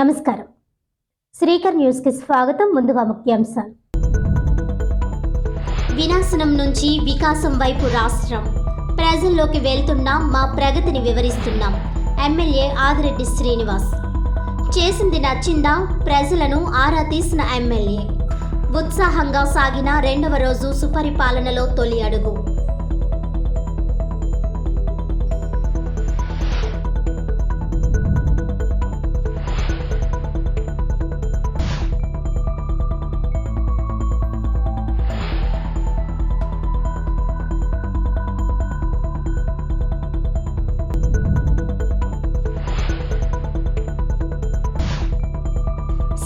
నమస్కారం. శ్రీకర్ న్యూస్కి స్వాగతం. ముందుగా ముఖ్యాంశాలు. వినాశనం నుంచి వికాసం వైపు రాష్ట్రం. ప్రజల్లోకి వెళ్తున్నాం, మా ప్రగతిని వివరిస్తున్నాం. ఎమ్మెల్యే ఆదిరెడ్డి శ్రీనివాస్. చేసింది నచ్చిందా? ప్రజలను ఆరా తీసిన ఎమ్మెల్యే. ఉత్సాహంగా సాగిన రెండవ రోజు సుపరిపాలనలో తొలి అడుగు.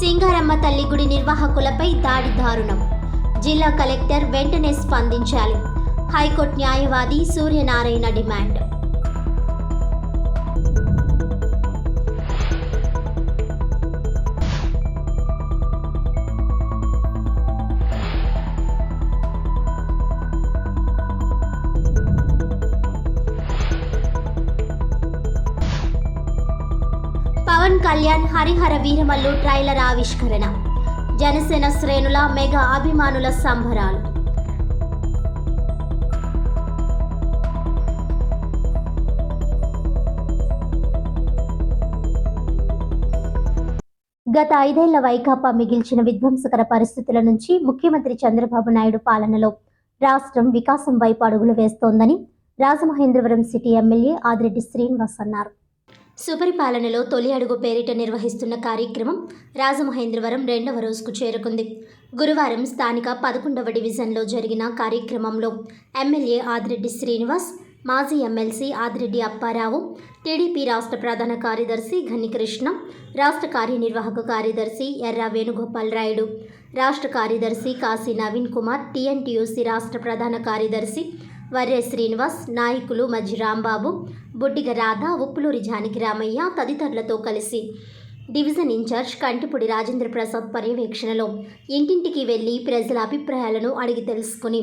సింగారమ్మ తల్లి గుడి నిర్వాహకులపై దాడి దారుణం. జిల్లా కలెక్టర్ వెంటనే స్పందించాలి. హైకోర్టు న్యాయవాది సూర్యనారాయణ డిమాండ్. పవన్ కళ్యాణ్ హరిహర వీరమల్లు ట్రైలర్ ఆవిష్కరణ. జనసేన శ్రేణుల మెగా అభిమానుల సంబరాలు. గత 5 ఏళ్ల వైకాపా మిగిల్చిన విధ్వంసకర పరిస్థితుల నుంచి ముఖ్యమంత్రి చంద్రబాబు నాయుడు పాలనలో రాష్ట్రం వికాసం వైపు అడుగులు వేస్తోందని రాజమహేంద్రవరం సిటీ ఎమ్మెల్యే ఆదిరెడ్డి శ్రీనివాస్ అన్నారు. సుపరిపాలనలో తొలి అడుగు పేరిట నిర్వహిస్తున్న కార్యక్రమం రాజమహేంద్రవరం రెండవ రోజుకు చేరుకుంది. గురువారం స్థానిక 11వ డివిజన్లో జరిగిన కార్యక్రమంలో ఎమ్మెల్యే ఆదిరెడ్డి శ్రీనివాస్, మాజీ ఎమ్మెల్సీ ఆదిరెడ్డి అప్పారావు, టీడీపీ రాష్ట్ర ప్రధాన కార్యదర్శి ఘనికృష్ణ, రాష్ట్ర కార్యనిర్వాహక కార్యదర్శి ఎర్ర వేణుగోపాల్ రాయుడు, రాష్ట్ర కార్యదర్శి కాశీ నవీన్ కుమార్, టీఎన్టీయూసీ రాష్ట్ర ప్రధాన కార్యదర్శి వర్రే శ్రీనివాస్, నాయకులు మజ్జి రాంబాబు, బుడ్డిగ రాధ, ఉప్పులూరి జానకి రామయ్య తదితరులతో కలిసి డివిజన్ ఇన్ఛార్జ్ కంటిపూడి రాజేంద్ర ప్రసాద్ పర్యవేక్షణలో ఇంటింటికి వెళ్లి ప్రజల అభిప్రాయాలను అడిగి తెలుసుకుని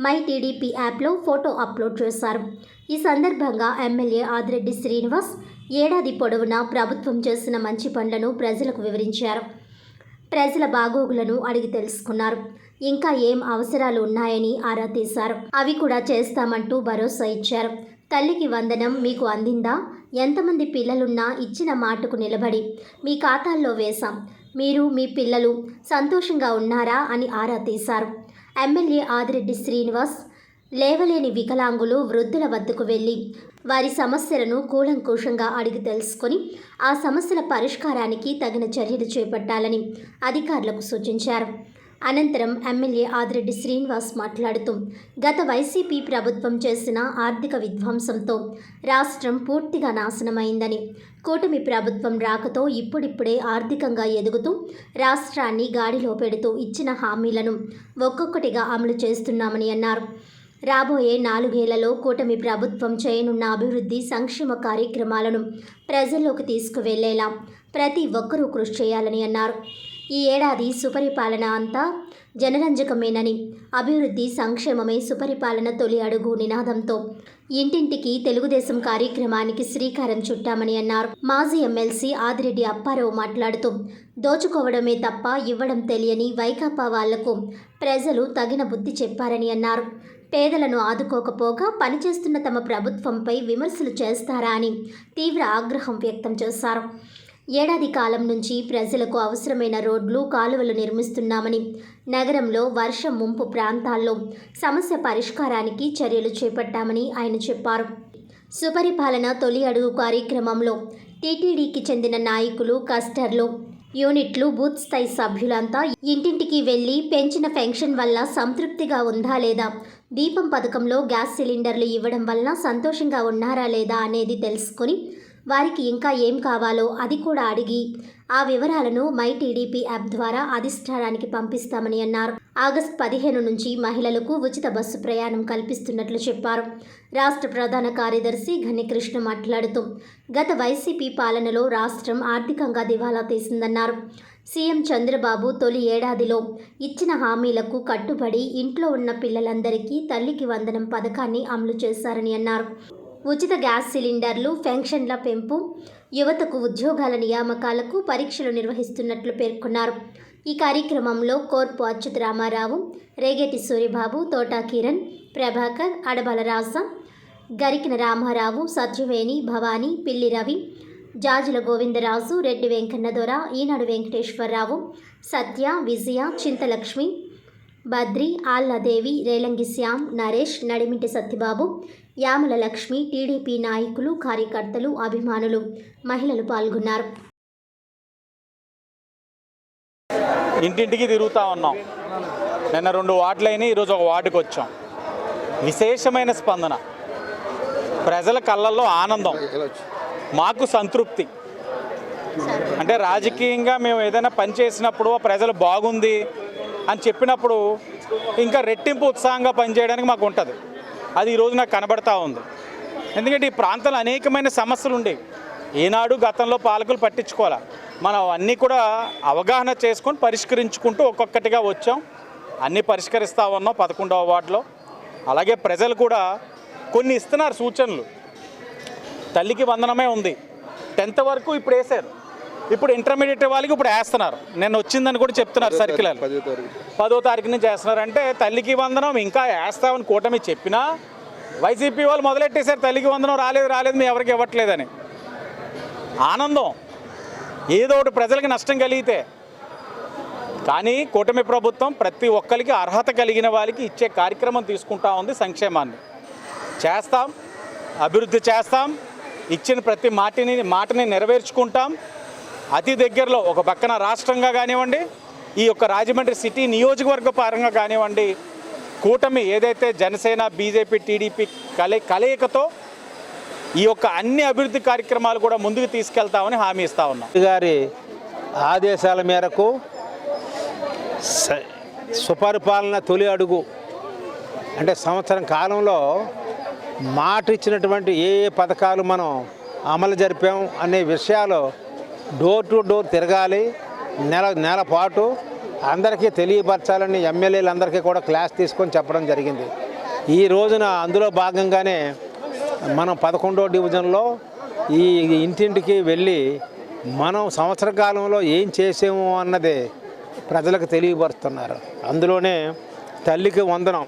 మై టీడీపీ యాప్లో ఫోటో అప్లోడ్ చేశారు. ఈ సందర్భంగా ఎమ్మెల్యే ఆదిరెడ్డి శ్రీనివాస్ ఏడాది పొడవునా ప్రభుత్వం చేసిన మంచి పనులను ప్రజలకు వివరించారు. ప్రజల బాగోగులను అడిగి తెలుసుకున్నారు. ఇంకా ఏం అవసరాలు ఉన్నాయని ఆరా తీశారు. అవి కూడా చేస్తామంటూ భరోసా ఇచ్చారు. తల్లికి వందనం మీకు అందిందా? ఎంతమంది పిల్లలున్నా ఇచ్చిన మాటకు నిలబడి మీ ఖాతాల్లో వేశాం. మీరు మీ పిల్లలు సంతోషంగా ఉన్నారా అని ఆరా తీశారు. ఎమ్మెల్యే ఆదిరెడ్డి శ్రీనివాస్ లేవలేని వికలాంగులు, వృద్ధుల వద్దకు వెళ్ళి వారి సమస్యలను కూలంకూషంగా అడిగి తెలుసుకొని ఆ సమస్యల పరిష్కారానికి తగిన చర్యలు చేపట్టాలని అధికారులకు సూచించారు. అనంతరం ఎమ్మెల్యే ఆదిరెడ్డి శ్రీనివాస్ మాట్లాడుతూ గత వైసీపీ ప్రభుత్వం చేసిన ఆర్థిక విధ్వంసంతో రాష్ట్రం పూర్తిగా నాశనమైందని, కూటమి ప్రభుత్వం రాకతో ఇప్పుడిప్పుడే ఆర్థికంగా ఎదుగుతూ రాష్ట్రాన్ని గాడిలో పెడుతూ ఇచ్చిన హామీలను ఒక్కొక్కటిగా అమలు చేస్తున్నామని అన్నారు. రాబోయే 4 ఏళ్లలో కూటమి ప్రభుత్వం చేయనున్న అభివృద్ధి సంక్షేమ కార్యక్రమాలను ప్రజల్లోకి తీసుకువెళ్లేలా ప్రతి ఒక్కరూ కృషి చేయాలని అన్నారు. ఈ ఏడాది సుపరిపాలన అంతా జనరంజకమేనని, అభివృద్ధి సంక్షేమమే సుపరిపాలన తొలి అడుగు నినాదంతో ఇంటింటికి తెలుగుదేశం కార్యక్రమానికి శ్రీకారం చుట్టామని అన్నారు. మాజీ ఎమ్మెల్సీ ఆదిరెడ్డి అప్పారావు మాట్లాడుతూ దోచుకోవడమే తప్ప ఇవ్వడం తెలియని వైకాపా వాళ్లకు ప్రజలు తగిన బుద్ధి చెప్పారని అన్నారు. పేదలను ఆదుకోకపోగా పనిచేస్తున్న తమ ప్రభుత్వంపై విమర్శలు చేస్తారా అని తీవ్ర ఆగ్రహం వ్యక్తం చేశారు. ఏడాది కాలం నుంచి ప్రజలకు అవసరమైన రోడ్లు, కాలువలు నిర్మిస్తున్నామని, నగరంలో వర్షం ముంపు ప్రాంతాల్లో సమస్య పరిష్కారానికి చర్యలు చేపట్టామని ఆయన చెప్పారు. సుపరిపాలన తొలి అడుగు కార్యక్రమంలో టీటీడీకి చెందిన నాయకులు, కస్టర్లు, యూనిట్లు, బూత్ స్థాయి సభ్యులంతా ఇంటింటికి వెళ్లి పెంచిన పెన్షన్ వల్ల సంతృప్తిగా ఉందా లేదా, దీపం పథకంలో గ్యాస్ సిలిండర్లు ఇవ్వడం వల్ల సంతోషంగా ఉన్నారా లేదా అనేది తెలుసుకొని వారికి ఇంకా ఏం కావాలో అది కూడా అడిగి ఆ వివరాలను మై టీడీపీ యాప్ ద్వారా అధిష్టానానికి పంపిస్తామని అన్నారు. ఆగస్టు 15 నుంచి మహిళలకు ఉచిత బస్సు ప్రయాణం కల్పిస్తున్నట్లు చెప్పారు. రాష్ట్ర ప్రధాన కార్యదర్శి ఘనికృష్ణ మాట్లాడుతూ గత వైసీపీ పాలనలో రాష్ట్రం ఆర్థికంగా దివాలా తీసిందన్నారు. సీఎం చంద్రబాబు తొలి ఏడాదిలో ఇచ్చిన హామీలకు కట్టుబడి ఇంట్లో ఉన్న పిల్లలందరికీ తల్లికి వందనం పథకాన్ని అమలు చేశారని అన్నారు. ఉచిత గ్యాస్ సిలిండర్లు, పెన్షన్ల పెంపు, యువతకు ఉద్యోగాల నియామకాలకు పరీక్షలు నిర్వహిస్తున్నట్లు పేర్కొన్నారు. ఈ కార్యక్రమంలో కోర్పు అచ్యుత రామారావు, రేగేటి సూరిబాబు, తోటా కిరణ్, ప్రభాకర్, అడబల రాజ, గరికిన రామారావు, సత్యవేణి, భవానీ, పిల్లి రవి, జాజుల గోవిందరాజు, రెడ్డి వెంకన్నదొర, ఈనాడు వెంకటేశ్వరరావు, సత్య, విజయ, చింతలక్ష్మి, బద్రి, ఆళ్లదేవి, రేలంగి శ్యామ్, నరేష్, నడిమింటి సత్యబాబు, యామల లక్ష్మి, టీడీపీ నాయకులు, కార్యకర్తలు, అభిమానులు, మహిళలు పాల్గొన్నారు. ఇంటింటికి తిరుగుతూ ఉన్నాం. నిన్న 2 వార్డులైనా ఈరోజు ఒక వార్డుకి వచ్చాం. విశేషమైన స్పందన, ప్రజల కళ్ళల్లో ఆనందం, మాకు సంతృప్తి. అంటే రాజకీయంగా మేము ఏదైనా పని చేసినప్పుడు ప్రజలు బాగుంది అని చెప్పినప్పుడు ఇంకా రెట్టింపు ఉత్సాహంగా పనిచేయడానికి మాకు ఉంటుంది. అది ఈరోజు నాకు కనబడతా ఉంది. ఎందుకంటే ఈ ప్రాంతంలో అనేకమైన సమస్యలు ఉండేవి. ఈనాడు గతంలో పాలకులు పట్టించుకోవాలి. మనం అన్నీ కూడా అవగాహన చేసుకొని పరిష్కరించుకుంటూ ఒక్కొక్కటిగా వచ్చాం. అన్నీ పరిష్కరిస్తూ ఉన్నాం 11వ వార్డులో. అలాగే ప్రజలు కూడా కొన్ని ఇస్తున్నారు సూచనలు. తల్లికి వందనమే ఉంది, 10th వరకు ఇప్పుడు వేశారు. ఇప్పుడు ఇంటర్మీడియట్ వాళ్ళకి ఇప్పుడు వేస్తున్నారు. నేను వచ్చిందని కూడా చెప్తున్నారు సర్కిల్. 10వ తారీఖు నుంచి వేస్తున్నారంటే తల్లికి వందనం ఇంకా వేస్తామని కూటమి చెప్పినా వైసీపీ వాళ్ళు మొదలెట్టేశారు. తల్లికి వందనం రాలేదు మేము ఎవరికి ఇవ్వట్లేదని. ఆనందం ఏదో ఒకటి ప్రజలకి నష్టం కలిగితే. కానీ కూటమి ప్రభుత్వం ప్రతి ఒక్కరికి అర్హత కలిగిన వాళ్ళకి ఇచ్చే కార్యక్రమం తీసుకుంటా ఉంది. సంక్షేమాన్ని చేస్తాం, అభివృద్ధి చేస్తాం, ఇచ్చిన ప్రతి మాటని నెరవేర్చుకుంటాం. అతి దగ్గరలో ఒక పక్కన రాష్ట్రంగా కానివ్వండి, ఈ యొక్క రాజమండ్రి సిటీ నియోజకవర్గ పరంగా కానివ్వండి, కూటమి ఏదైతే జనసేన, బీజేపీ, టీడీపీ కలయికతో ఈ యొక్క అన్ని అభివృద్ధి కార్యక్రమాలు కూడా ముందుకు తీసుకెళ్తామని హామీ ఇస్తా ఉన్నాం. గారి ఆదేశాల మేరకు సుపరిపాలన తొలి అడుగు అంటే సంవత్సరం కాలంలో మాట ఇచ్చినటువంటి ఏ పథకాలు మనం అమలు జరిపాం అనే విషయాలు డోర్ టు డోర్ తిరగాలి. నెల పాటు అందరికీ తెలియపరచాలని ఎమ్మెల్యేలందరికీ కూడా క్లాస్ తీసుకొని చెప్పడం జరిగింది. ఈ రోజున అందులో భాగంగానే మనం 11వ డివిజన్లో ఈ ఇంటింటికి వెళ్ళి మనం సంవత్సర కాలంలో ఏం చేసాము అన్నది ప్రజలకు తెలియపరుస్తున్నారు. అందులోనే తల్లికి వందనం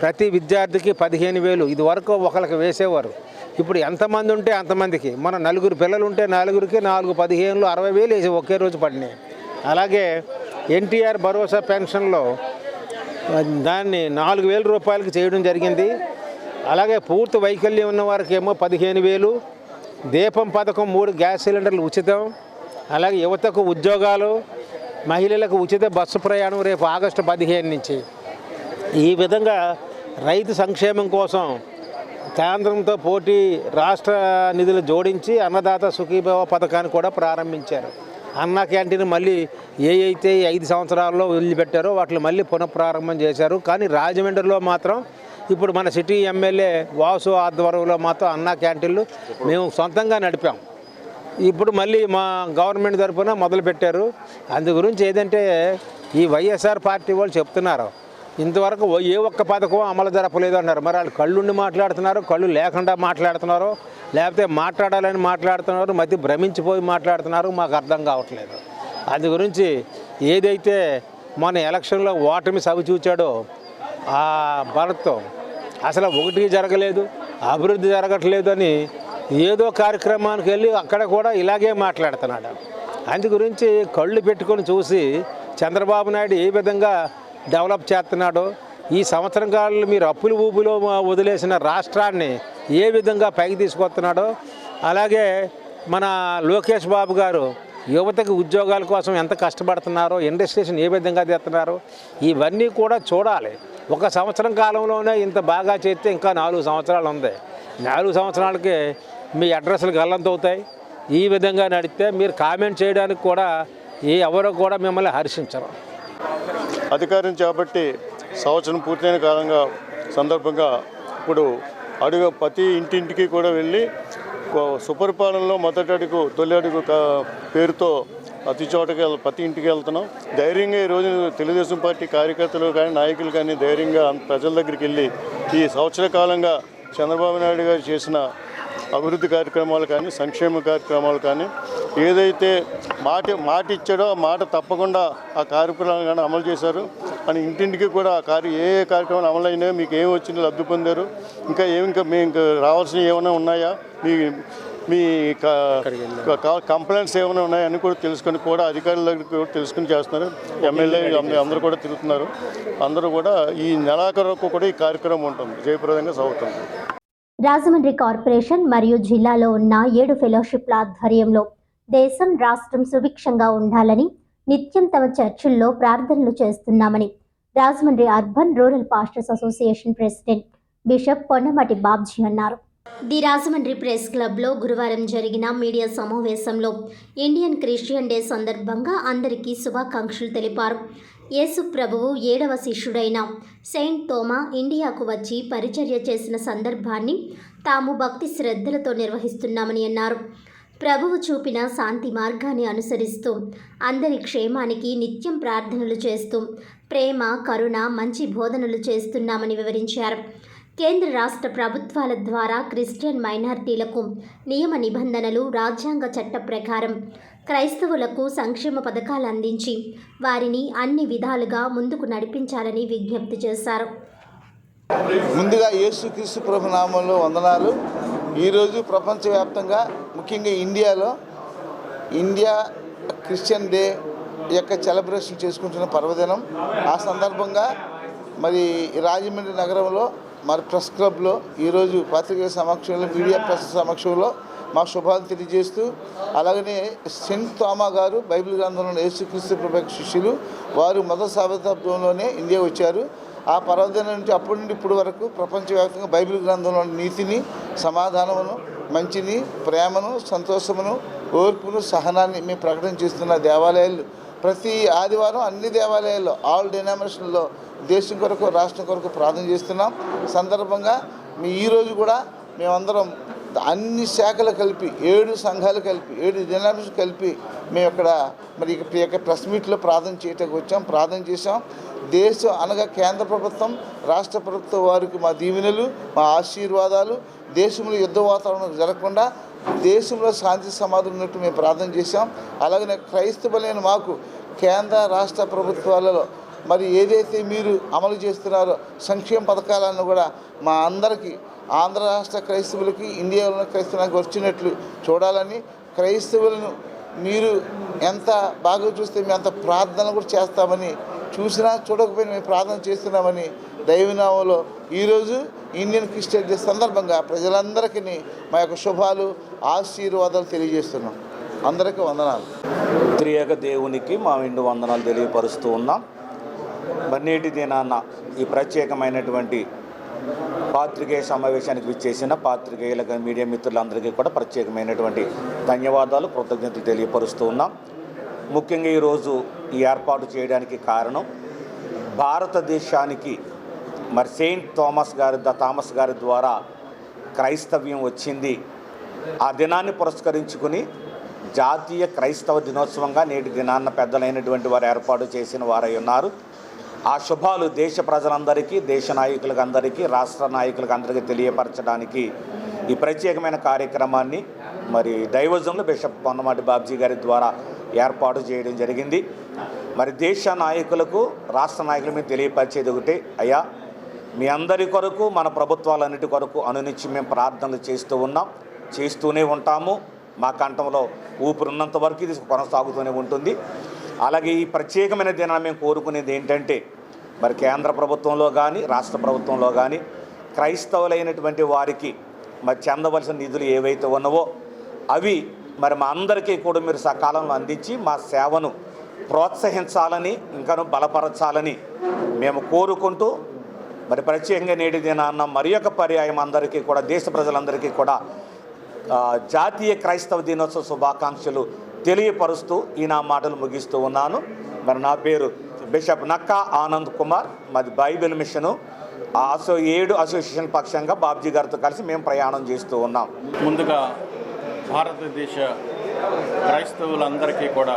ప్రతి విద్యార్థికి 15,000 ఇది వరకు ఒకరికి వేసేవారు. ఇప్పుడు ఎంతమంది ఉంటే అంతమందికి, మన 4 పిల్లలు ఉంటే 4కి 4, 15, 60,000 వేసి ఒకే రోజు పడినాయి. అలాగే ఎన్టీఆర్ భరోసా పెన్షన్లో దాన్ని 4,000 రూపాయలకి చేయడం జరిగింది. అలాగే పూర్తి వైకల్యం ఉన్న వారికి ఏమో 15,000, దీపం పథకం 3 గ్యాస్ సిలిండర్లు ఉచితం, అలాగే యువతకు ఉద్యోగాలు, మహిళలకు ఉచిత బస్సు ప్రయాణం రేపు ఆగస్టు 15 నుంచి. ఈ విధంగా రైతు సంక్షేమం కోసం కేంద్రంతో పోటీ రాష్ట్ర నిధులు జోడించి అన్నదాత సుఖీభవ పథకాన్ని కూడా ప్రారంభించారు. అన్న క్యాంటీన్ మళ్ళీ అయితే 5 సంవత్సరాల్లో వదిలిపెట్టారో వాటిని మళ్ళీ పునఃప్రారంభం చేశారు. కానీ రాజమండ్రిలో మాత్రం ఇప్పుడు మన సిటీ ఎమ్మెల్యే వాసు ఆధ్వర్యంలో మాత్రం అన్న క్యాంటీన్లు మేము సొంతంగా నడిపాం. ఇప్పుడు మళ్ళీ మా గవర్నమెంట్ తరఫున మొదలుపెట్టారు. అందు గురించి ఏదంటే ఈ వైఎస్ఆర్ పార్టీ వాళ్ళు చెప్తున్నారు ఇంతవరకు ఏ ఒక్క పథకం అమలు జరపలేదు అన్నారు. మరి వాళ్ళు కళ్ళుండి మాట్లాడుతున్నారు, కళ్ళు లేకుండా మాట్లాడుతున్నారు, లేకపోతే మాట్లాడాలని మాట్లాడుతున్నారు, మధ్య భ్రమించిపోయి మాట్లాడుతున్నారు, మాకు అర్థం కావట్లేదు. అందు గురించి ఏదైతే మన ఎలక్షన్లో ఓటమి సవిచూచాడో ఆ భరత్ అసలు ఒకటి జరగలేదు, అభివృద్ధి జరగట్లేదు అని ఏదో కార్యక్రమానికి వెళ్ళి అక్కడ కూడా ఇలాగే మాట్లాడుతున్నాడు. అందు గురించి కళ్ళు పెట్టుకొని చూసి చంద్రబాబు నాయుడు ఏ విధంగా డెవలప్ చేస్తున్నాడో, ఈ సంవత్సరం కాలంలో మీరు అప్పులు ఊపులో వదిలేసిన రాష్ట్రాన్ని ఏ విధంగా పైకి తీసుకొస్తున్నాడో, అలాగే మన లోకేష్ బాబు గారు యువతకు ఉద్యోగాల కోసం ఎంత కష్టపడుతున్నారో, ఇండస్ట్రీస్ని ఏ విధంగా తెస్తున్నారో ఇవన్నీ కూడా చూడాలి. ఒక సంవత్సరం కాలంలోనే ఇంత బాగా చేస్తే ఇంకా 4 సంవత్సరాలు ఉంది. 4 సంవత్సరాలకి మీ అడ్రస్లు గల్లంతవుతాయి. ఈ విధంగా నడిస్తే మీరు కామెంట్ చేయడానికి కూడా ఎవరో కూడా మిమ్మల్ని హర్షించరు. అధికారం చేపట్టి సంవత్సరం పూర్తయిన కాలంగా సందర్భంగా ఇప్పుడు ప్రతి ఇంటింటికి కూడా వెళ్ళి సుపరిపాలనలో మొదటి అడుగు తొలి అడుగు పేరుతో ప్రతి ఇంటికి వెళ్తున్నాం. ధైర్యంగా ఈరోజు తెలుగుదేశం పార్టీ కార్యకర్తలు కానీ నాయకులు కానీ ధైర్యంగా ప్రజల దగ్గరికి వెళ్ళి ఈ సంవత్సర కాలంగా చంద్రబాబు నాయుడు గారు చేసిన అభివృద్ధి కార్యక్రమాలు కానీ సంక్షేమ కార్యక్రమాలు కానీ ఏదైతే మాట ఇచ్చాడో ఆ మాట తప్పకుండా ఆ కార్యక్రమాలు కానీ అమలు చేశారు అని ఇంటింటికి కూడా ఏ కార్యక్రమాలు అమలు అయినాయో మీకు ఏమి వచ్చిందో లబ్ధి పొందారు, ఇంకా రావాల్సినవి ఏమైనా ఉన్నాయా, మీ కంప్లైంట్స్ ఏమైనా ఉన్నాయని కూడా తెలుసుకొని కూడా అధికారుల దగ్గర కూడా తెలుసుకుని చేస్తున్నారు. ఎమ్మెల్యే అందరూ కూడా తిరుగుతున్నారు. అందరూ కూడా ఈ నెలాఖరుకు కూడా ఈ కార్యక్రమం ఉంటుంది, జయప్రదంగా సాగుతుంది. రాజమండ్రి కార్పొరేషన్ మరియు జిల్లాలో ఉన్న 7 ఫెలోషిప్ల ఆధ్వర్యంలో దేశం రాష్ట్రం సుభిక్షంగా ఉండాలని నిత్యం తమ చర్చిల్లో ప్రార్థనలు చేస్తున్నామని Rajahmundry urban rural pastors association president bishop Ponnamati Babji అన్నారు. ది రాజమండ్రి ప్రెస్ క్లబ్లో గురువారం జరిగిన మీడియా సమావేశంలో ఇండియన్ క్రిస్టియన్ డే సందర్భంగా అందరికీ శుభాకాంక్షలు తెలిపారు. యేసు ప్రభువు 7వ శిష్యుడైన సెయింట్ తోమా ఇండియాకు వచ్చి పరిచర్య చేసిన సందర్భాన్ని తాము భక్తి శ్రద్ధలతో నిర్వహిస్తున్నామని అన్నారు. ప్రభువు చూపిన శాంతి మార్గాన్ని అనుసరిస్తూ అందరి క్షేమానికి నిత్యం ప్రార్థనలు చేస్తూ ప్రేమ, కరుణ, మంచి బోధనలు చేస్తున్నామని వివరించారు. కేంద్ర రాష్ట్ర ప్రభుత్వాల ద్వారా క్రిస్టియన్ మైనారిటీలకు నియమ నిబంధనలు, రాజ్యాంగ చట్ట ప్రకారం క్రైస్తవులకు సంక్షేమ పథకాలు అందించి వారిని అన్ని విధాలుగా ముందుకు నడిపించాలని విజ్ఞప్తి చేశారు. ముందుగా యేసుక్రీస్తు ప్రభు నామంలో వందనాలు. ఈరోజు ప్రపంచవ్యాప్తంగా ముఖ్యంగా ఇండియా క్రిస్టియన్ డే యొక్క సెలబ్రేషన్ చేసుకుంటున్న పర్వదినం. ఆ సందర్భంగా మరి రాజమండ్రి నగరంలో మరి ప్రెస్ క్లబ్లో ఈరోజు పత్రికల సమక్షంలో, మీడియా ప్రెస్ సమక్షంలో మా శుభాలు తెలియజేస్తూ, అలాగనే సెయింట్ తోమా గారు బైబిల్ గ్రంథంలో యేసుక్రీస్తు ప్రభు శిష్యులు, వారు మొదటి శతాబ్దంలోనే ఇండియా వచ్చారు. ఆ పర్వదినం నుంచి అప్పటి నుండి ఇప్పటి వరకు ప్రపంచవ్యాప్తంగా బైబిల్ గ్రంథంలోని నీతిని, సమాధానమును, మంచిని, ప్రేమను, సంతోషమును, ఓర్పును, సహనాన్ని మేము ప్రకటన చేస్తున్న దేవాలయాలు ప్రతి ఆదివారం అన్ని దేవాలయాల్లో ఆల్ డినామినేషన్లో దేశం కొరకు, రాష్ట్రం కొరకు ప్రార్థన చేస్తున్నాం. సందర్భంగా ఈరోజు కూడా మేమందరం అన్ని శాఖలు కలిపి 7 సంఘాలు కలిపి 7 డినామినేషన్ కలిపి మేము ఇక్కడ మరి ఈ యొక్క ప్రెస్ మీట్లో ప్రార్థన చేయటానికి వచ్చాం, ప్రార్థన చేసాం. దేశం అనగా కేంద్ర ప్రభుత్వం, రాష్ట్ర ప్రభుత్వం వారికి మా దీవెనలు, మా ఆశీర్వాదాలు, దేశంలో యుద్ధ వాతావరణం జరగకుండా దేశంలో శాంతి సమాధానం ఉన్నట్టు మేము ప్రార్థన చేశాం. అలాగనే క్రైస్తవులైన మాకు కేంద్ర రాష్ట్ర ప్రభుత్వాలలో మరి ఏదైతే మీరు అమలు చేస్తున్నారో సంక్షేమ పథకాలను కూడా మా అందరికీ, ఆంధ్ర రాష్ట్ర క్రైస్తవులకి, ఇండియాలో క్రైస్తవులకు వచ్చినట్లు చూడాలని, క్రైస్తవులను మీరు ఎంత బాగా చూస్తే మేము అంత ప్రార్థన కూడా చేస్తామని, చూసినా చూడకపోయినా మేము ప్రార్థన చేస్తున్నామని దైవనామంలో ఈరోజు ఇండియన్ క్రిస్టియన్ డే సందర్భంగా ప్రజలందరికీ మా యొక్క శుభాలు, ఆశీర్వాదాలు తెలియజేస్తున్నాం. అందరికీ వందనాలు. త్రియేక దేవునికి మా నిండు వందనాలు తెలియపరుస్తూ ఉన్నాం. నేటి దినాన్న ఈ ప్రత్యేకమైనటువంటి పాత్రికేయ సమావేశానికి విచ్చేసిన పాత్రికేయులకు, మీడియా మిత్రులందరికీ కూడా ప్రత్యేకమైనటువంటి ధన్యవాదాలు, కృతజ్ఞతలు తెలియపరుస్తూ ఉన్నాం. ముఖ్యంగా ఈరోజు ఈ ఏర్పాటు చేయడానికి కారణం భారతదేశానికి మరి సెయింట్ థామస్ గారి ద్వారా క్రైస్తవ్యం వచ్చింది. ఆ దినాన్ని పురస్కరించుకుని జాతీయ క్రైస్తవ దినోత్సవంగా నేటి దినాన్న పెద్దలైనటువంటి వారు ఏర్పాటు చేసిన వారై ఉన్నారు. ఆ శుభాలు దేశ ప్రజలందరికీ, దేశ నాయకులకు అందరికీ, రాష్ట్ర నాయకులకు అందరికీ తెలియపరచడానికి ఈ ప్రత్యేకమైన కార్యక్రమాన్ని మరి దైవజనులు బిషప్ పొన్నమటి బాబ్జీ గారి ద్వారా ఏర్పాటు చేయడం జరిగింది. మరి దేశ నాయకులకు, రాష్ట్ర నాయకులకు మేము తెలియపరిచేది ఒకటే, అయ్యా మీ అందరి కొరకు, మన ప్రభుత్వాలన్నిటి కొరకు అనునిత్యం మేము ప్రార్థనలు చేస్తూ ఉన్నాం, చేస్తూనే ఉంటాము. మా కంఠంలో ఊపిరిన్నంత వరకు ఇది కొనసాగుతూనే ఉంటుంది. అలాగే ఈ ప్రత్యేకమైన దినాన్ని మేము కోరుకునేది ఏంటంటే, మరి కేంద్ర ప్రభుత్వంలో కానీ, రాష్ట్ర ప్రభుత్వంలో కానీ క్రైస్తవులైనటువంటి వారికి మరి చెందవలసిన నిధులు ఏవైతే ఉన్నవో అవి మరి మా అందరికీ కూడా మీరు సకాలంలో అందించి మా సేవను ప్రోత్సహించాలని, ఇంకాను బలపరచాలని మేము కోరుకుంటూ, మరి ప్రత్యేకంగా నేటి దినాన్న మరి యొక్క పర్యాయం అందరికీ కూడా, దేశ ప్రజలందరికీ కూడా జాతీయ క్రైస్తవ దినోత్సవ శుభాకాంక్షలు తెలియపరుస్తూ ఈ నా మాటలు ముగిస్తూ ఉన్నాను. మరి నా పేరు బిషప్ నక్కా ఆనంద్ కుమార్. మాది బైబిల్ మిషను 7 అసోసియేషన్ పక్షంగా బాబ్జీ గారితో కలిసి మేము ప్రయాణం చేస్తూ ఉన్నాం. ముందుగా భారతదేశ క్రైస్తవులందరికీ కూడా